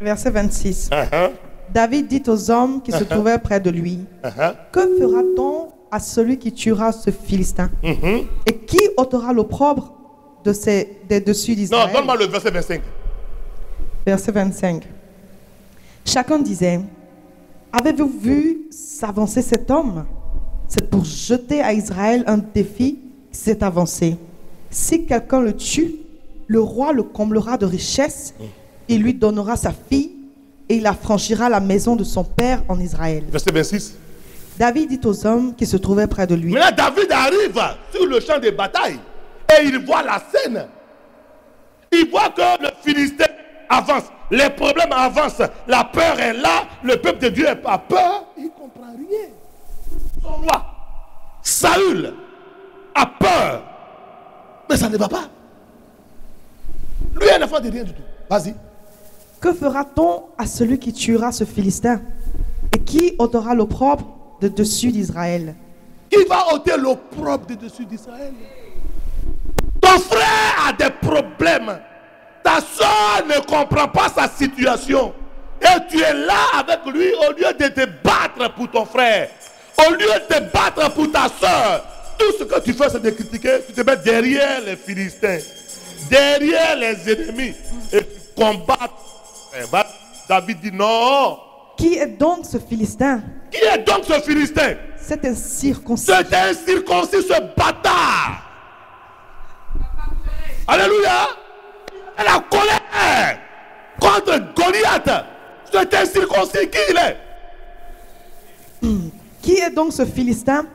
Verset 26. David dit aux hommes qui se trouvaient près de lui, que fera-t-on à celui qui tuera ce Philistin? Et qui ôtera l'opprobre des dessus d'Israël? Non, donne-moi le verset 25. Verset 25. Chacun disait, avez-vous vu s'avancer cet homme? C'est pour jeter à Israël un défi qui s'est avancé. Si quelqu'un le tue, le roi le comblera de richesses, il lui donnera sa fille et il affranchira la maison de son père en Israël. Verset 26. David dit aux hommes qui se trouvaient près de lui. Maintenant, David arrive sur le champ de bataille et il voit la scène. Il voit que le Philistin avance, les problèmes avancent, la peur est là, le peuple de Dieu n'a pas peur, il ne comprend rien. Son roi, Saül, a peur, mais ça ne va pas. Lui est l'enfant de rien du tout. Vas-y. Que fera-t-on à celui qui tuera ce Philistin? Et qui ôtera l'opprobre de dessus d'Israël? Qui va ôter l'opprobre de dessus d'Israël? Ton frère a des problèmes. Ta soeur ne comprend pas sa situation. Et tu es là avec lui au lieu de te battre pour ton frère. Au lieu de te battre pour ta soeur. Tout ce que tu fais, c'est de critiquer. Tu te mets derrière les Philistins. Derrière les ennemis. Et tu combats. David dit non. Qui est donc ce Philistin? Qui est donc ce Philistin? C'est un circoncis. C'est un circoncis, ce bâtard. Alléluia. Et la colère contre Goliath. C'est un circoncis. Qui il est? Qui est donc ce Philistin?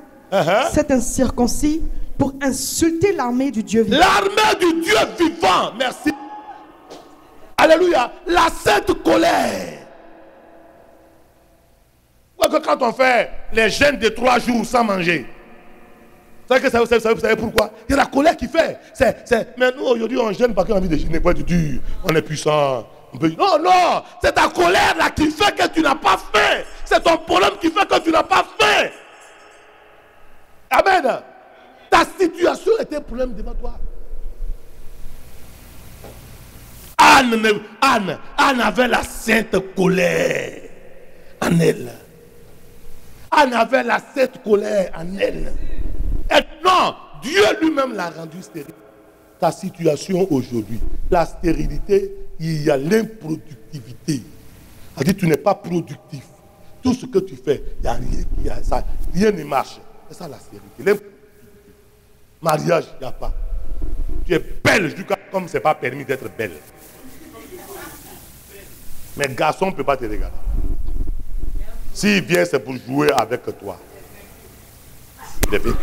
C'est un circoncis pour insulter l'armée du Dieu vivant. L'armée du Dieu vivant. Merci. Alléluia. La sainte colère. Quand on fait les jeûnes de 3 jours sans manger, vous savez pourquoi? C'est la colère qui fait. Mais nous aujourd'hui on jeûne parce qu'on a envie de jeûner, pas du dur. On est puissant. Non, non, c'est ta colère là qui fait que tu n'as pas faim. C'est ton problème qui fait que tu n'as pas faim. Amen. Ta situation est un problème devant toi. Anne avait la sainte colère en elle. Anne avait la sainte colère en elle. Et non, Dieu lui-même l'a rendu stérile. Ta situation aujourd'hui, la stérilité, il y a l'improductivité. C'est-à-dire tu n'es pas productif. Tout ce que tu fais, il y a rien, rien ne marche. C'est ça la stérilité. Mariage, il n'y a pas. Tu es belle, comme ce n'est pas permis d'être belle. Mais garçon ne peut pas te regarder. S'il vient, c'est pour jouer avec toi. Il est vécu.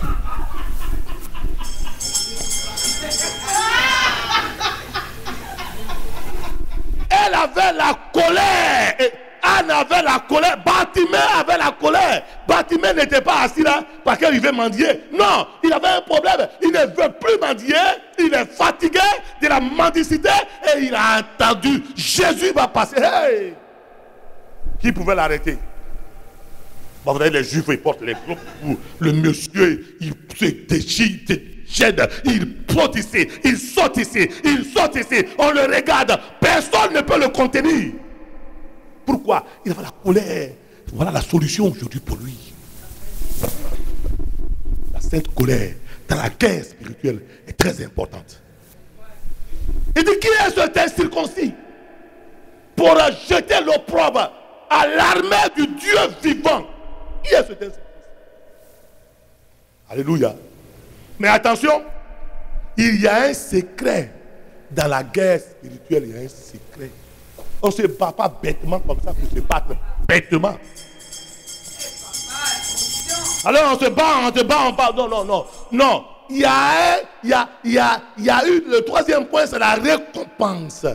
Elle avait la colère. Et Anne avait la colère. Bartimée avait la colère. Bartimée n'était pas assis là parce qu'il veut mendier. Non, il avait un problème. Il ne veut plus mendier. Il est fatigué de la mendicité. Et il a entendu Jésus va passer. Hey! Qui pouvait l'arrêter? Bon, vous voyez, les juifs, ils portent les groupes. Le monsieur, il se déchire, il se gêne. Il saute ici, il saute ici, il saute ici. On le regarde. Personne ne peut le contenir. Pourquoi? Il avait la colère. Voilà la solution aujourd'hui pour lui. La sainte colère dans la guerre spirituelle est très importante. Il dit, qui est ce tel circoncis pour jeter l'opprobre à l'armée du Dieu vivant? Qui est ce tel circoncis? Alléluia. Mais attention, il y a un secret dans la guerre spirituelle. Il y a un secret. On ne se bat pas bêtement comme ça pour se battre bêtement. Alors on se bat, on bat. Non. Il y a eu le troisième point, c'est la récompense.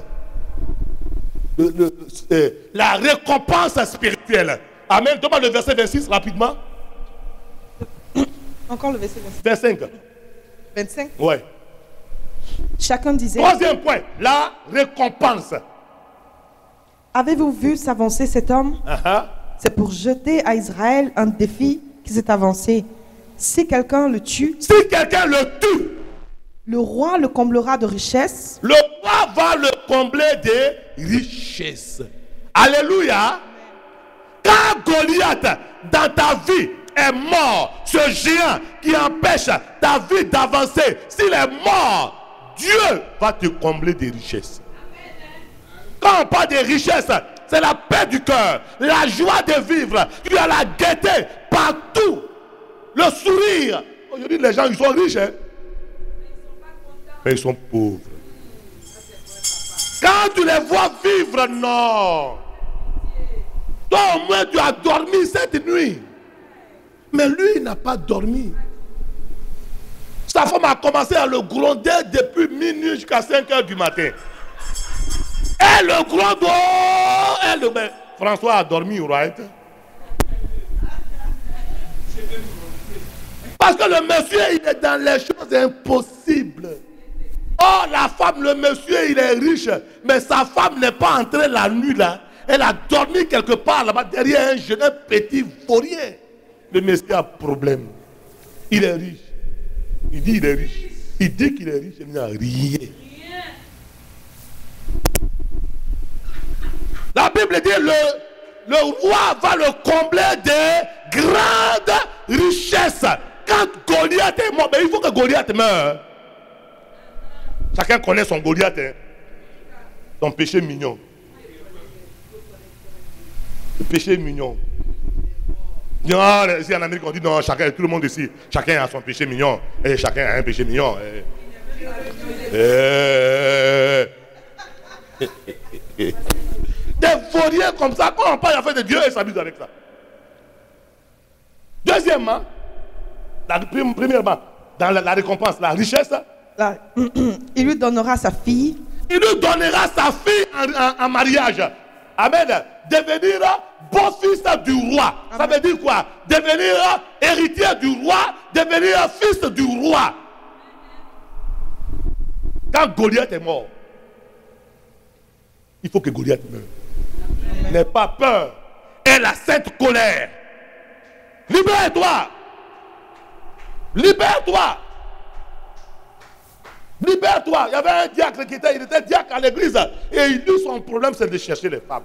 La récompense spirituelle. Amen. Demande le verset 26 rapidement. Encore le verset 25. 25. Ouais. Chacun disait. Troisième point, la récompense. Avez-vous vu s'avancer cet homme? C'est pour jeter à Israël un défi qui s'est avancé. Si quelqu'un le tue, le roi le comblera de richesses. Le roi va le combler de richesses. Alléluia. Quand Goliath dans ta vie est mort, ce géant qui empêche ta vie d'avancer, s'il est mort, Dieu va te combler de richesses. Quand on parle de richesse, c'est la paix du cœur, la joie de vivre. Tu as la gaieté partout, le sourire. Aujourd'hui, les gens, ils sont riches, hein? Mais ils sont pauvres. Quand tu les vois vivre, non. Toi, au moins, tu as dormi cette nuit. Mais lui, il n'a pas dormi. Sa femme a commencé à le gronder depuis minuit jusqu'à 5 h du matin. Et le gronde, François a dormi, right? Parce que le monsieur, il est dans les choses impossibles. Oh, la femme, le monsieur, il est riche, mais sa femme n'est pas entrée la nuit là. Elle a dormi quelque part là-bas derrière un jeune petit vaurien. Le monsieur a problème. Il est riche. Il dit qu'il est riche. Il dit qu'il est riche, il n'a rien. La Bible dit le roi va le combler de grandes richesses. Quand Goliath est mort, mais il faut que Goliath meure. Chacun connaît son Goliath, hein? Son péché mignon. Le péché mignon. Non, ici en Amérique, on dit non, chacun, tout le monde ici, chacun a son péché mignon. Et chacun a un péché mignon. Des vauriens comme ça, quand on parle en fait de Dieu, ils s'amusent avec ça. Deuxièmement, premièrement, dans la récompense, la richesse. Il lui donnera sa fille. Il lui donnera sa fille en mariage. Amen. Devenir beau-fils du roi. Amen. Ça veut dire quoi? Devenir héritier du roi, devenir fils du roi. Quand Goliath est mort, il faut que Goliath meure. N'aie pas peur. Et la sainte colère. Libère-toi. Libère-toi. Libère-toi. Il y avait un diacre il était diacre à l'église. Et il dit son problème, c'est de chercher les femmes.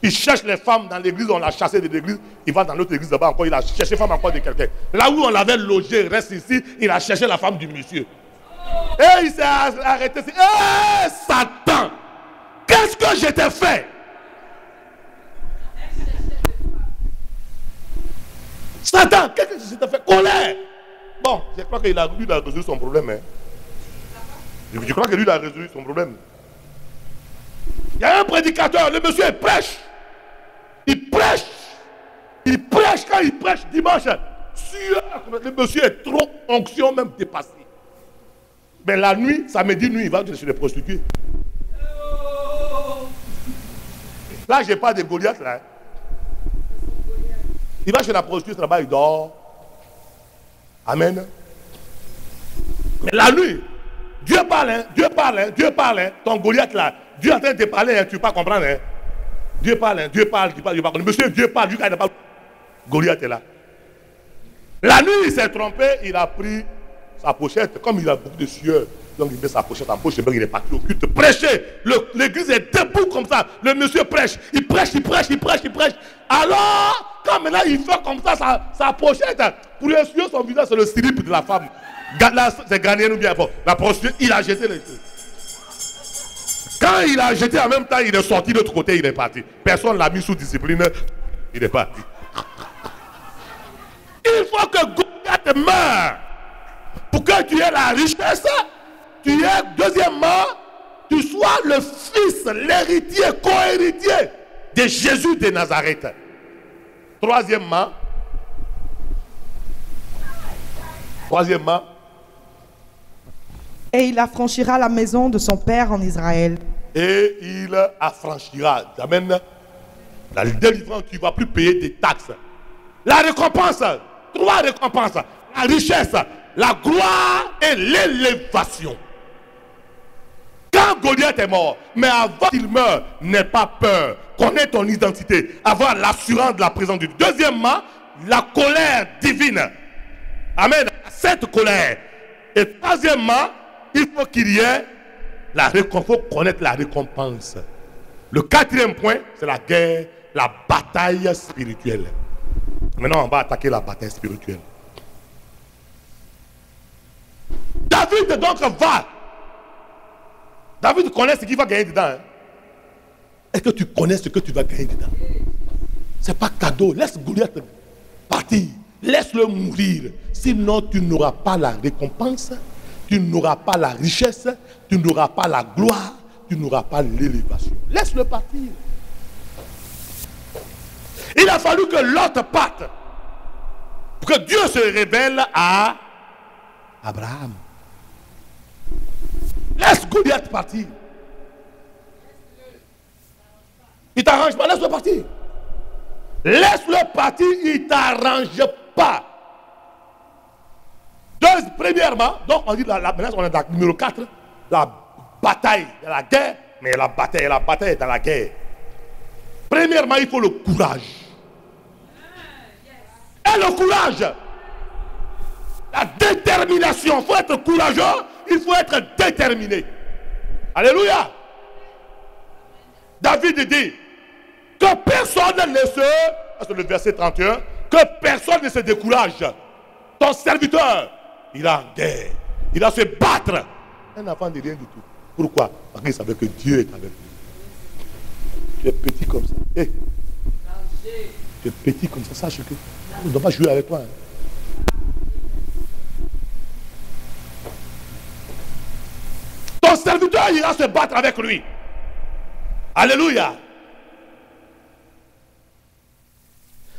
Il cherche les femmes dans l'église, on l'a chassé de l'église. Il va dans l'autre église là-bas encore, il a cherché femme encore de quelqu'un. Là où on l'avait logé, reste ici, il a cherché la femme du monsieur. Et il s'est arrêté. Eh, Satan! Qu'est-ce que je t'ai fait? Satan, qu'est-ce que je t'ai fait? Colère! Bon, je crois qu'il a résolu son problème. Hein. Je crois que lui, il a résolu son problème. Il y a un prédicateur, le monsieur il prêche. Il prêche. Il prêche quand il prêche dimanche. Le monsieur est trop onction, même dépassé. Mais la nuit, samedi nuit, il va chez les prostituées. Là, je n'ai pas de Goliath là. Il va chez la prostituée, là-bas, il dort. Amen. Mais la nuit, Dieu parle, hein, Dieu parle, hein, Dieu parle, hein, ton Goliath là. Dieu est en train de te parler, hein, tu ne peux pas comprendre. Hein. Dieu parle, hein, Dieu parle, Dieu parle, Dieu parle. Monsieur, Dieu parle, Dieu parle, Goliath est là. La nuit, il s'est trompé, il a pris sa pochette, comme il a beaucoup de sueur. Donc il met sa pochette en poche, il est parti au culte prêcher. L'église est debout comme ça. Le monsieur prêche, il prêche, il prêche, il prêche, il prêche. Alors, quand maintenant il fait comme ça, sa pochette, pour essuyer son visage, c'est le slip de la femme. C'est Ghanéen ou bien fort. La prostituée, il a jeté les choses. Quand il a jeté en même temps, il est sorti de l'autre côté, il est parti. Personne ne l'a mis sous discipline, il est parti. Il faut que Goliath meure pour que tu aies la richesse. Tu es, deuxièmement, tu sois le fils, l'héritier, co-héritier de Jésus de Nazareth. Troisièmement, et il affranchira la maison de son père en Israël. Et il affranchira. Amen. La délivrance, tu ne vas plus payer des taxes. La récompense, trois récompenses. La richesse, la gloire et l'élévation. Quand Goliath est mort, mais avant qu'il meure, n'aie pas peur. Connais ton identité. Avoir l'assurance de la présence de Dieu. Deuxièmement, la colère divine. Amen. Cette colère. Et troisièmement, il faut qu'il y ait la récompense. Il faut connaître la récompense. Le quatrième point, c'est la guerre, la bataille spirituelle. Maintenant, on va attaquer la bataille spirituelle. David donc va. David connaît ce qu'il va gagner dedans. Hein? Est-ce que tu connais ce que tu vas gagner dedans? Ce n'est pas cadeau. Laisse Goliath partir. Laisse-le mourir. Sinon, tu n'auras pas la récompense. Tu n'auras pas la richesse. Tu n'auras pas la gloire. Tu n'auras pas l'élévation. Laisse-le partir. Il a fallu que Lot parte pour que Dieu se révèle à Abraham. Laisse Goliath partir. Il t'arrange pas, laisse-le partir. Laisse-le partir, il t'arrange pas. Premièrement, donc on dit maintenant on est dans le numéro 4, la bataille, la guerre, mais la bataille est dans la guerre. Premièrement, il faut le courage. Et le courage, la détermination. Il faut être courageux, il faut être déterminé. Alléluia. David dit que personne ne se, c'est le verset 31, que personne ne se décourage. Ton serviteur, il est en guerre. Il doit se battre. Un enfant de rien du tout. Pourquoi? Parce qu'il savait que Dieu est avec lui. Tu es petit comme ça. Hey. Tu es petit comme ça. Sache que on ne doit pas jouer avec toi. Hein. Ton serviteur ira se battre avec lui. Alléluia.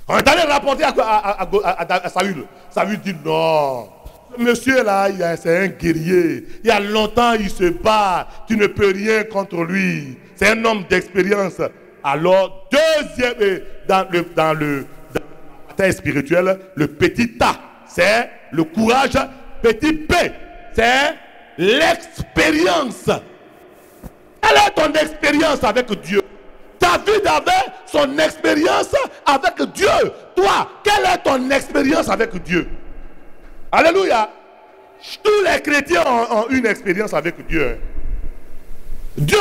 On est allé rapporter à Saül. Saül dit non. Ce monsieur là, c'est un guerrier. Il y a longtemps, il se bat. Tu ne peux rien contre lui. C'est un homme d'expérience. Alors, deuxième, dans la bataille spirituelle, le petit A, c'est le courage. Petit B, c'est l'expérience. Quelle est ton expérience avec Dieu? David avait son expérience avec Dieu. Toi, quelle est ton expérience avec Dieu? Alléluia. Tous les chrétiens ont une expérience avec Dieu. Dieu,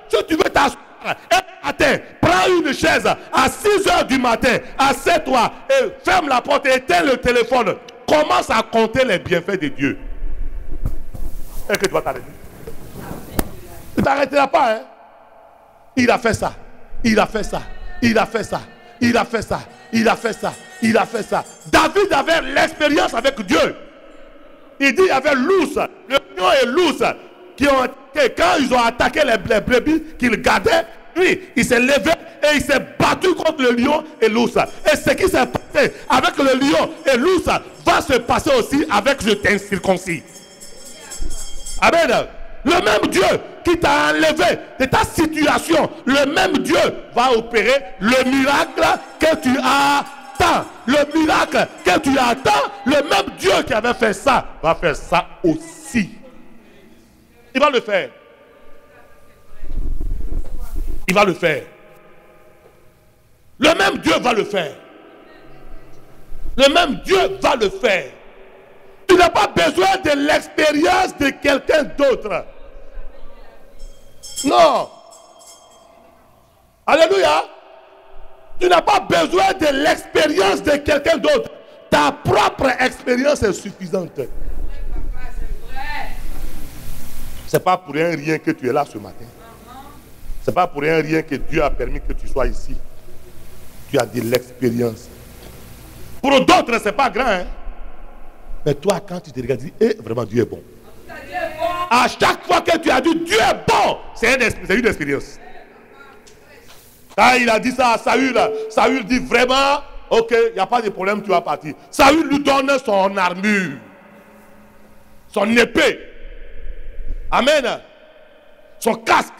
si tu veux t'asseoir un matin, prends une chaise à 6 heures du matin, assieds-toi et ferme la porte, éteins le téléphone. Commence à compter les bienfaits de Dieu. Est-ce que tu vas t'arrêter? Tu ne t'arrêteras pas, hein? Il a fait ça. Il a fait ça. Il a fait ça. Il a fait ça. Il a fait ça. Il a fait ça. David avait l'expérience avec Dieu. Il dit il y avait l'ours, le lion et l'ours qui ont, quand ils ont attaqué les brebis qu'ils gardaient, lui, il s'est levé et il s'est battu contre le lion et l'ours. Et ce qui s'est passé avec le lion et l'ours va se passer aussi avec je t'incirconcis. Amen. Le même Dieu qui t'a enlevé de ta situation, le même Dieu va opérer le miracle que tu attends. Le miracle que tu attends, le même Dieu qui avait fait ça va faire ça aussi. Il va le faire. Il va le faire. Le même Dieu va le faire. Le même Dieu va le faire. Tu n'as pas besoin de l'expérience de quelqu'un d'autre. Non. Alléluia. Tu n'as pas besoin de l'expérience de quelqu'un d'autre. Ta propre expérience est suffisante. C'est pas pour rien que tu es là ce matin. C'est pas pour rien que Dieu a permis que tu sois ici. Tu as de l'expérience. Pour d'autres, c'est pas grand. Hein? Mais toi, quand tu te regardes, tu dis, vraiment, Dieu est bon. À chaque fois que tu as dit, Dieu est bon, c'est une expérience. Quand il a dit ça à Saül, Saül dit vraiment, ok, il n'y a pas de problème, tu vas partir. Saül lui donne son armure, son épée. Amen. Son casque.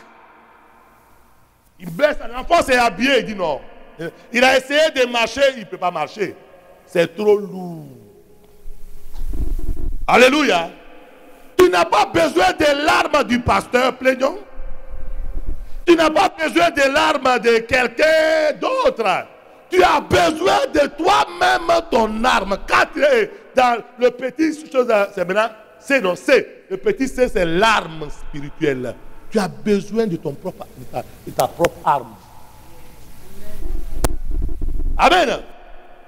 Il baisse, l'enfant s'est habillé, il dit non. Il a essayé de marcher, il ne peut pas marcher. C'est trop lourd. Alléluia. Tu n'as pas besoin de l'arme du pasteur plaignant. Tu n'as pas besoin de l'arme de quelqu'un d'autre. Tu as besoin de toi-même ton arme. Quand tu es dans le petit chose, c'est maintenant, c'est non, c'est. Le petit C, c'est l'arme spirituelle. Tu as besoin de ta propre arme. Amen.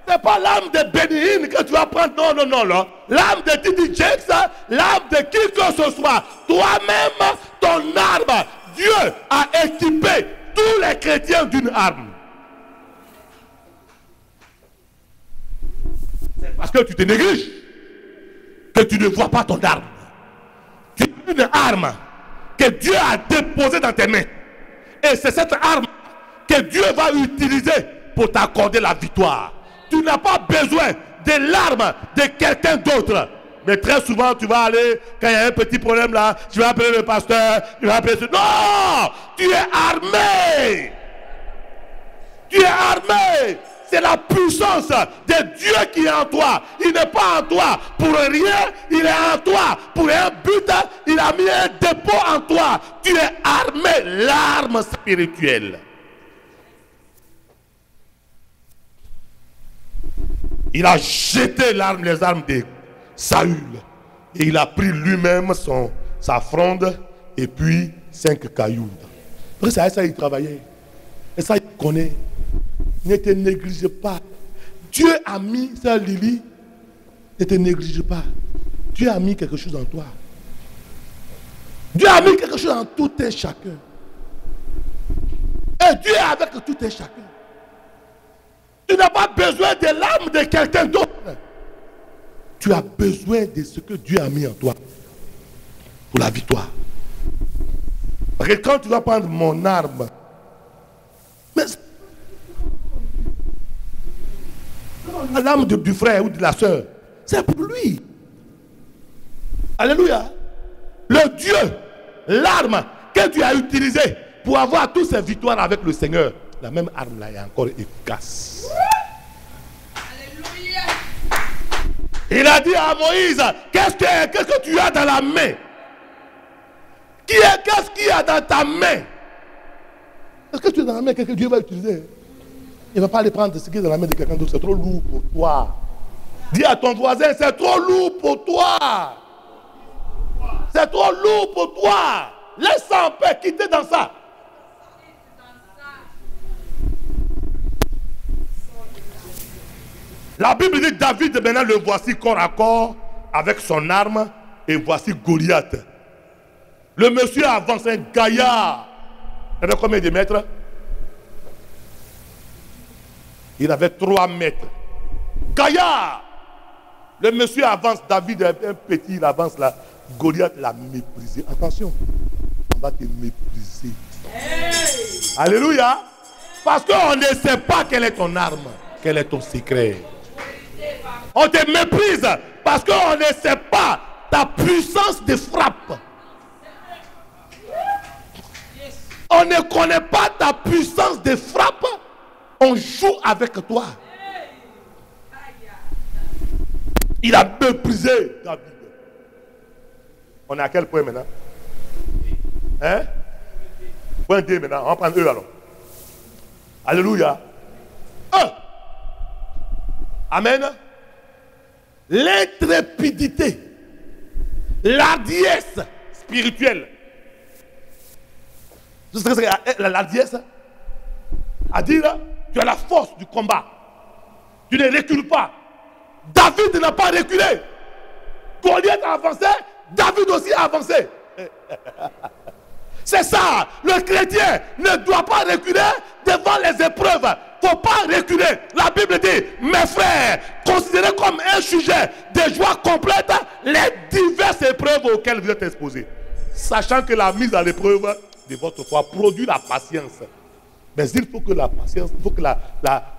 Ce n'est pas l'arme de Bénin que tu vas prendre. Non, non, non, non. L'arme de Titi Jakes, l'arme de qui que ce soit. Toi-même, ton arme. Dieu a équipé tous les chrétiens d'une arme. C'est parce que tu te négliges que tu ne vois pas ton arme. Tu as une arme que Dieu a déposée dans tes mains. Et c'est cette arme que Dieu va utiliser pour t'accorder la victoire. Tu n'as pas besoin de l'arme de quelqu'un d'autre. Mais très souvent, tu vas aller, quand il y a un petit problème là, tu vas appeler le pasteur, tu vas appeler... Non! Tu es armé! Tu es armé! C'est la puissance de Dieu qui est en toi. Il n'est pas en toi pour rien, il est en toi pour un but. Il a mis un dépôt en toi. Tu es armé, l'arme spirituelle. Il a jeté les armes de Saül. Et il a pris lui-même sa fronde et puis 5 cailloux. C'est ça qu'il travaillait. Et ça, il connaît. Ne te néglige pas. Dieu a mis, ça Lily, ne te néglige pas. Dieu a mis quelque chose en toi. Dieu a mis quelque chose en tout et chacun. Et Dieu est avec tout et chacun. Tu n'as pas besoin de l'âme de quelqu'un d'autre. Tu as besoin de ce que Dieu a mis en toi pour la victoire. Parce que quand tu vas prendre mon arme, mais l'âme du frère ou de la soeur, c'est pour lui. Alléluia. Le Dieu, l'arme que tu as utilisée pour avoir toutes ces victoires avec le Seigneur, la même arme là est encore efficace. Alléluia. Il a dit à Moïse, qu'est-ce que tu as dans la main? Qu'est-ce qu'il y a dans ta main? Est-ce que tu as dans la main quelque que Dieu va utiliser? Il ne va pas aller prendre ce qui est dans la main de quelqu'un d'autre. C'est trop lourd pour toi. Dis à ton voisin, c'est trop lourd pour toi. C'est trop lourd pour toi. Laisse ça en paix, quittez dans ça. La Bible dit David, maintenant le voici corps à corps avec son arme et voici Goliath. Le monsieur avance, un gaillard. Il avait combien de mètres? Il avait 3 mètres. Gaillard. Le monsieur avance, David est un petit, il avance là. Goliath l'a méprisé. Attention, on va te mépriser. Hey. Alléluia. Parce qu'on ne sait pas quelle est ton arme, quel est ton secret. On te méprise parce qu'on ne sait pas ta puissance de frappe. On ne connaît pas ta puissance de frappe. On joue avec toi. Il a méprisé David. On est à quel point maintenant? Hein? Point D maintenant. On va prendre E alors. Alléluia. E. Amen. L'intrépidité. L'ardiesse spirituelle. Tu sais ce que c'est l'ardiesse? À dire, tu as la force du combat. Tu ne recules pas. David n'a pas reculé. Goliath a avancé, David aussi a avancé. C'est ça, le chrétien ne doit pas reculer devant les épreuves. Il ne faut pas reculer. La Bible dit, mes frères, considérez comme un sujet de joie complète les diverses épreuves auxquelles vous êtes exposés. Sachant que la mise à l'épreuve de votre foi produit la patience. Mais il faut que la patience,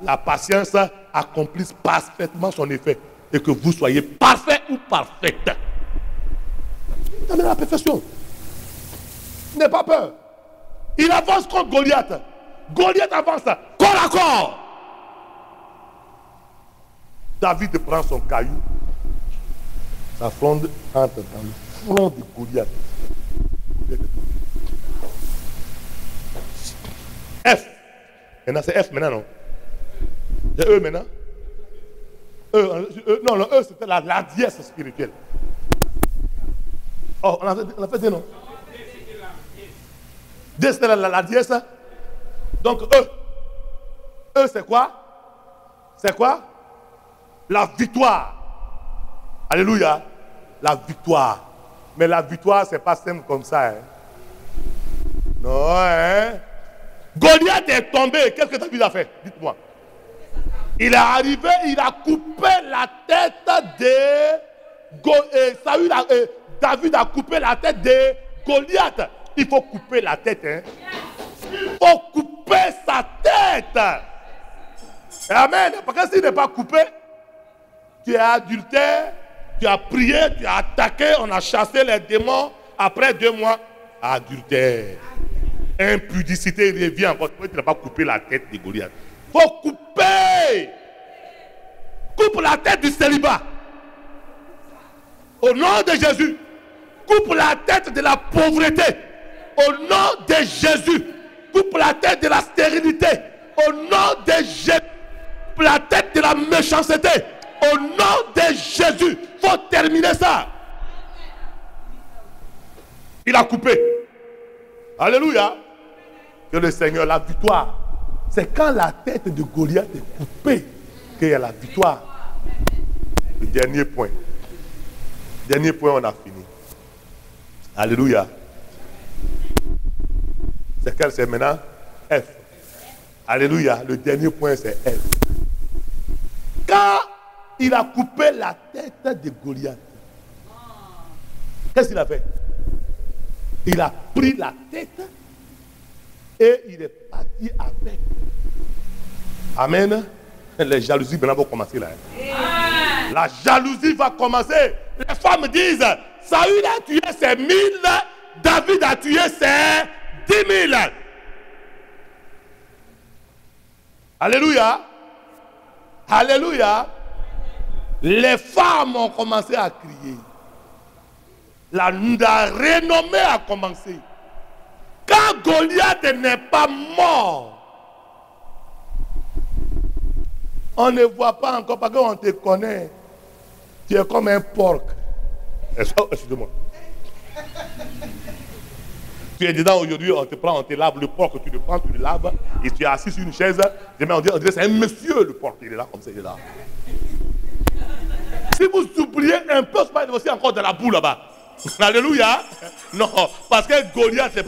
la patience accomplisse parfaitement son effet. Et que vous soyez parfait ou parfaite. Amène la perfection. N'aie pas peur. Il avance contre Goliath. Goliath avance corps à corps. David prend son caillou. Sa fronde entre dans le front de Goliath. F. Maintenant c'est F maintenant, non? C'est E maintenant? Non, le E c'était la dièse spirituelle. Oh, on a fait des noms. D c'était la dièse. Donc E. E c'est quoi? C'est quoi? La victoire. Alléluia. La victoire. Mais la victoire, c'est pas simple comme ça. Hein? Non, hein? Goliath est tombé. Qu'est-ce que David a fait? Dites-moi. Il est arrivé, il a coupé la tête de David a coupé la tête de Goliath. Il faut couper la tête. Hein? Il faut couper sa tête. Amen. Parce que s'il n'est pas coupé, tu es adultère, tu as prié, tu as attaqué, on a chassé les démons. Après 2 mois, adultère. Impudicité revient encore. Tu n'as pas coupé la tête de Goliath. Il faut couper. Coupe la tête du célibat. Au nom de Jésus. Coupe la tête de la pauvreté. Au nom de Jésus. Coupe la tête de la stérilité. Au nom de Jésus. Coupe la tête de la méchanceté. Au nom de Jésus. Il faut terminer ça. Il a coupé. Alléluia. Que le Seigneur, la victoire. C'est quand la tête de Goliath est coupée qu'il y a la victoire. Le dernier point. Dernier point, on a fini. Alléluia. C'est quel c'est maintenant? F. Alléluia. Le dernier point, c'est F. Quand il a coupé la tête de Goliath, qu'est-ce qu'il a fait? Il a pris la tête et il est parti avec. Amen. Les jalousies maintenant vont commencer là. Hein. La jalousie va commencer. Les femmes disent, Saül a tué ses 1000, David a tué ses 10 000. Alléluia. Alléluia. Les femmes ont commencé à crier. La renommée a commencé. Quand Goliath n'est pas mort, on ne voit pas encore parce qu'on te connaît. Tu es comme un porc. Excusez-moi. Tu es dedans aujourd'hui, on te prend, on te lave le porc, tu le prends, tu le laves, et tu es assis sur une chaise. Demain, on dirait c'est un monsieur le porc, il est là comme ça, il est là. Si vous oubliez un peu, c'est pas aussi encore de la boue là-bas. Alléluia. Non, parce que Goliath, c'est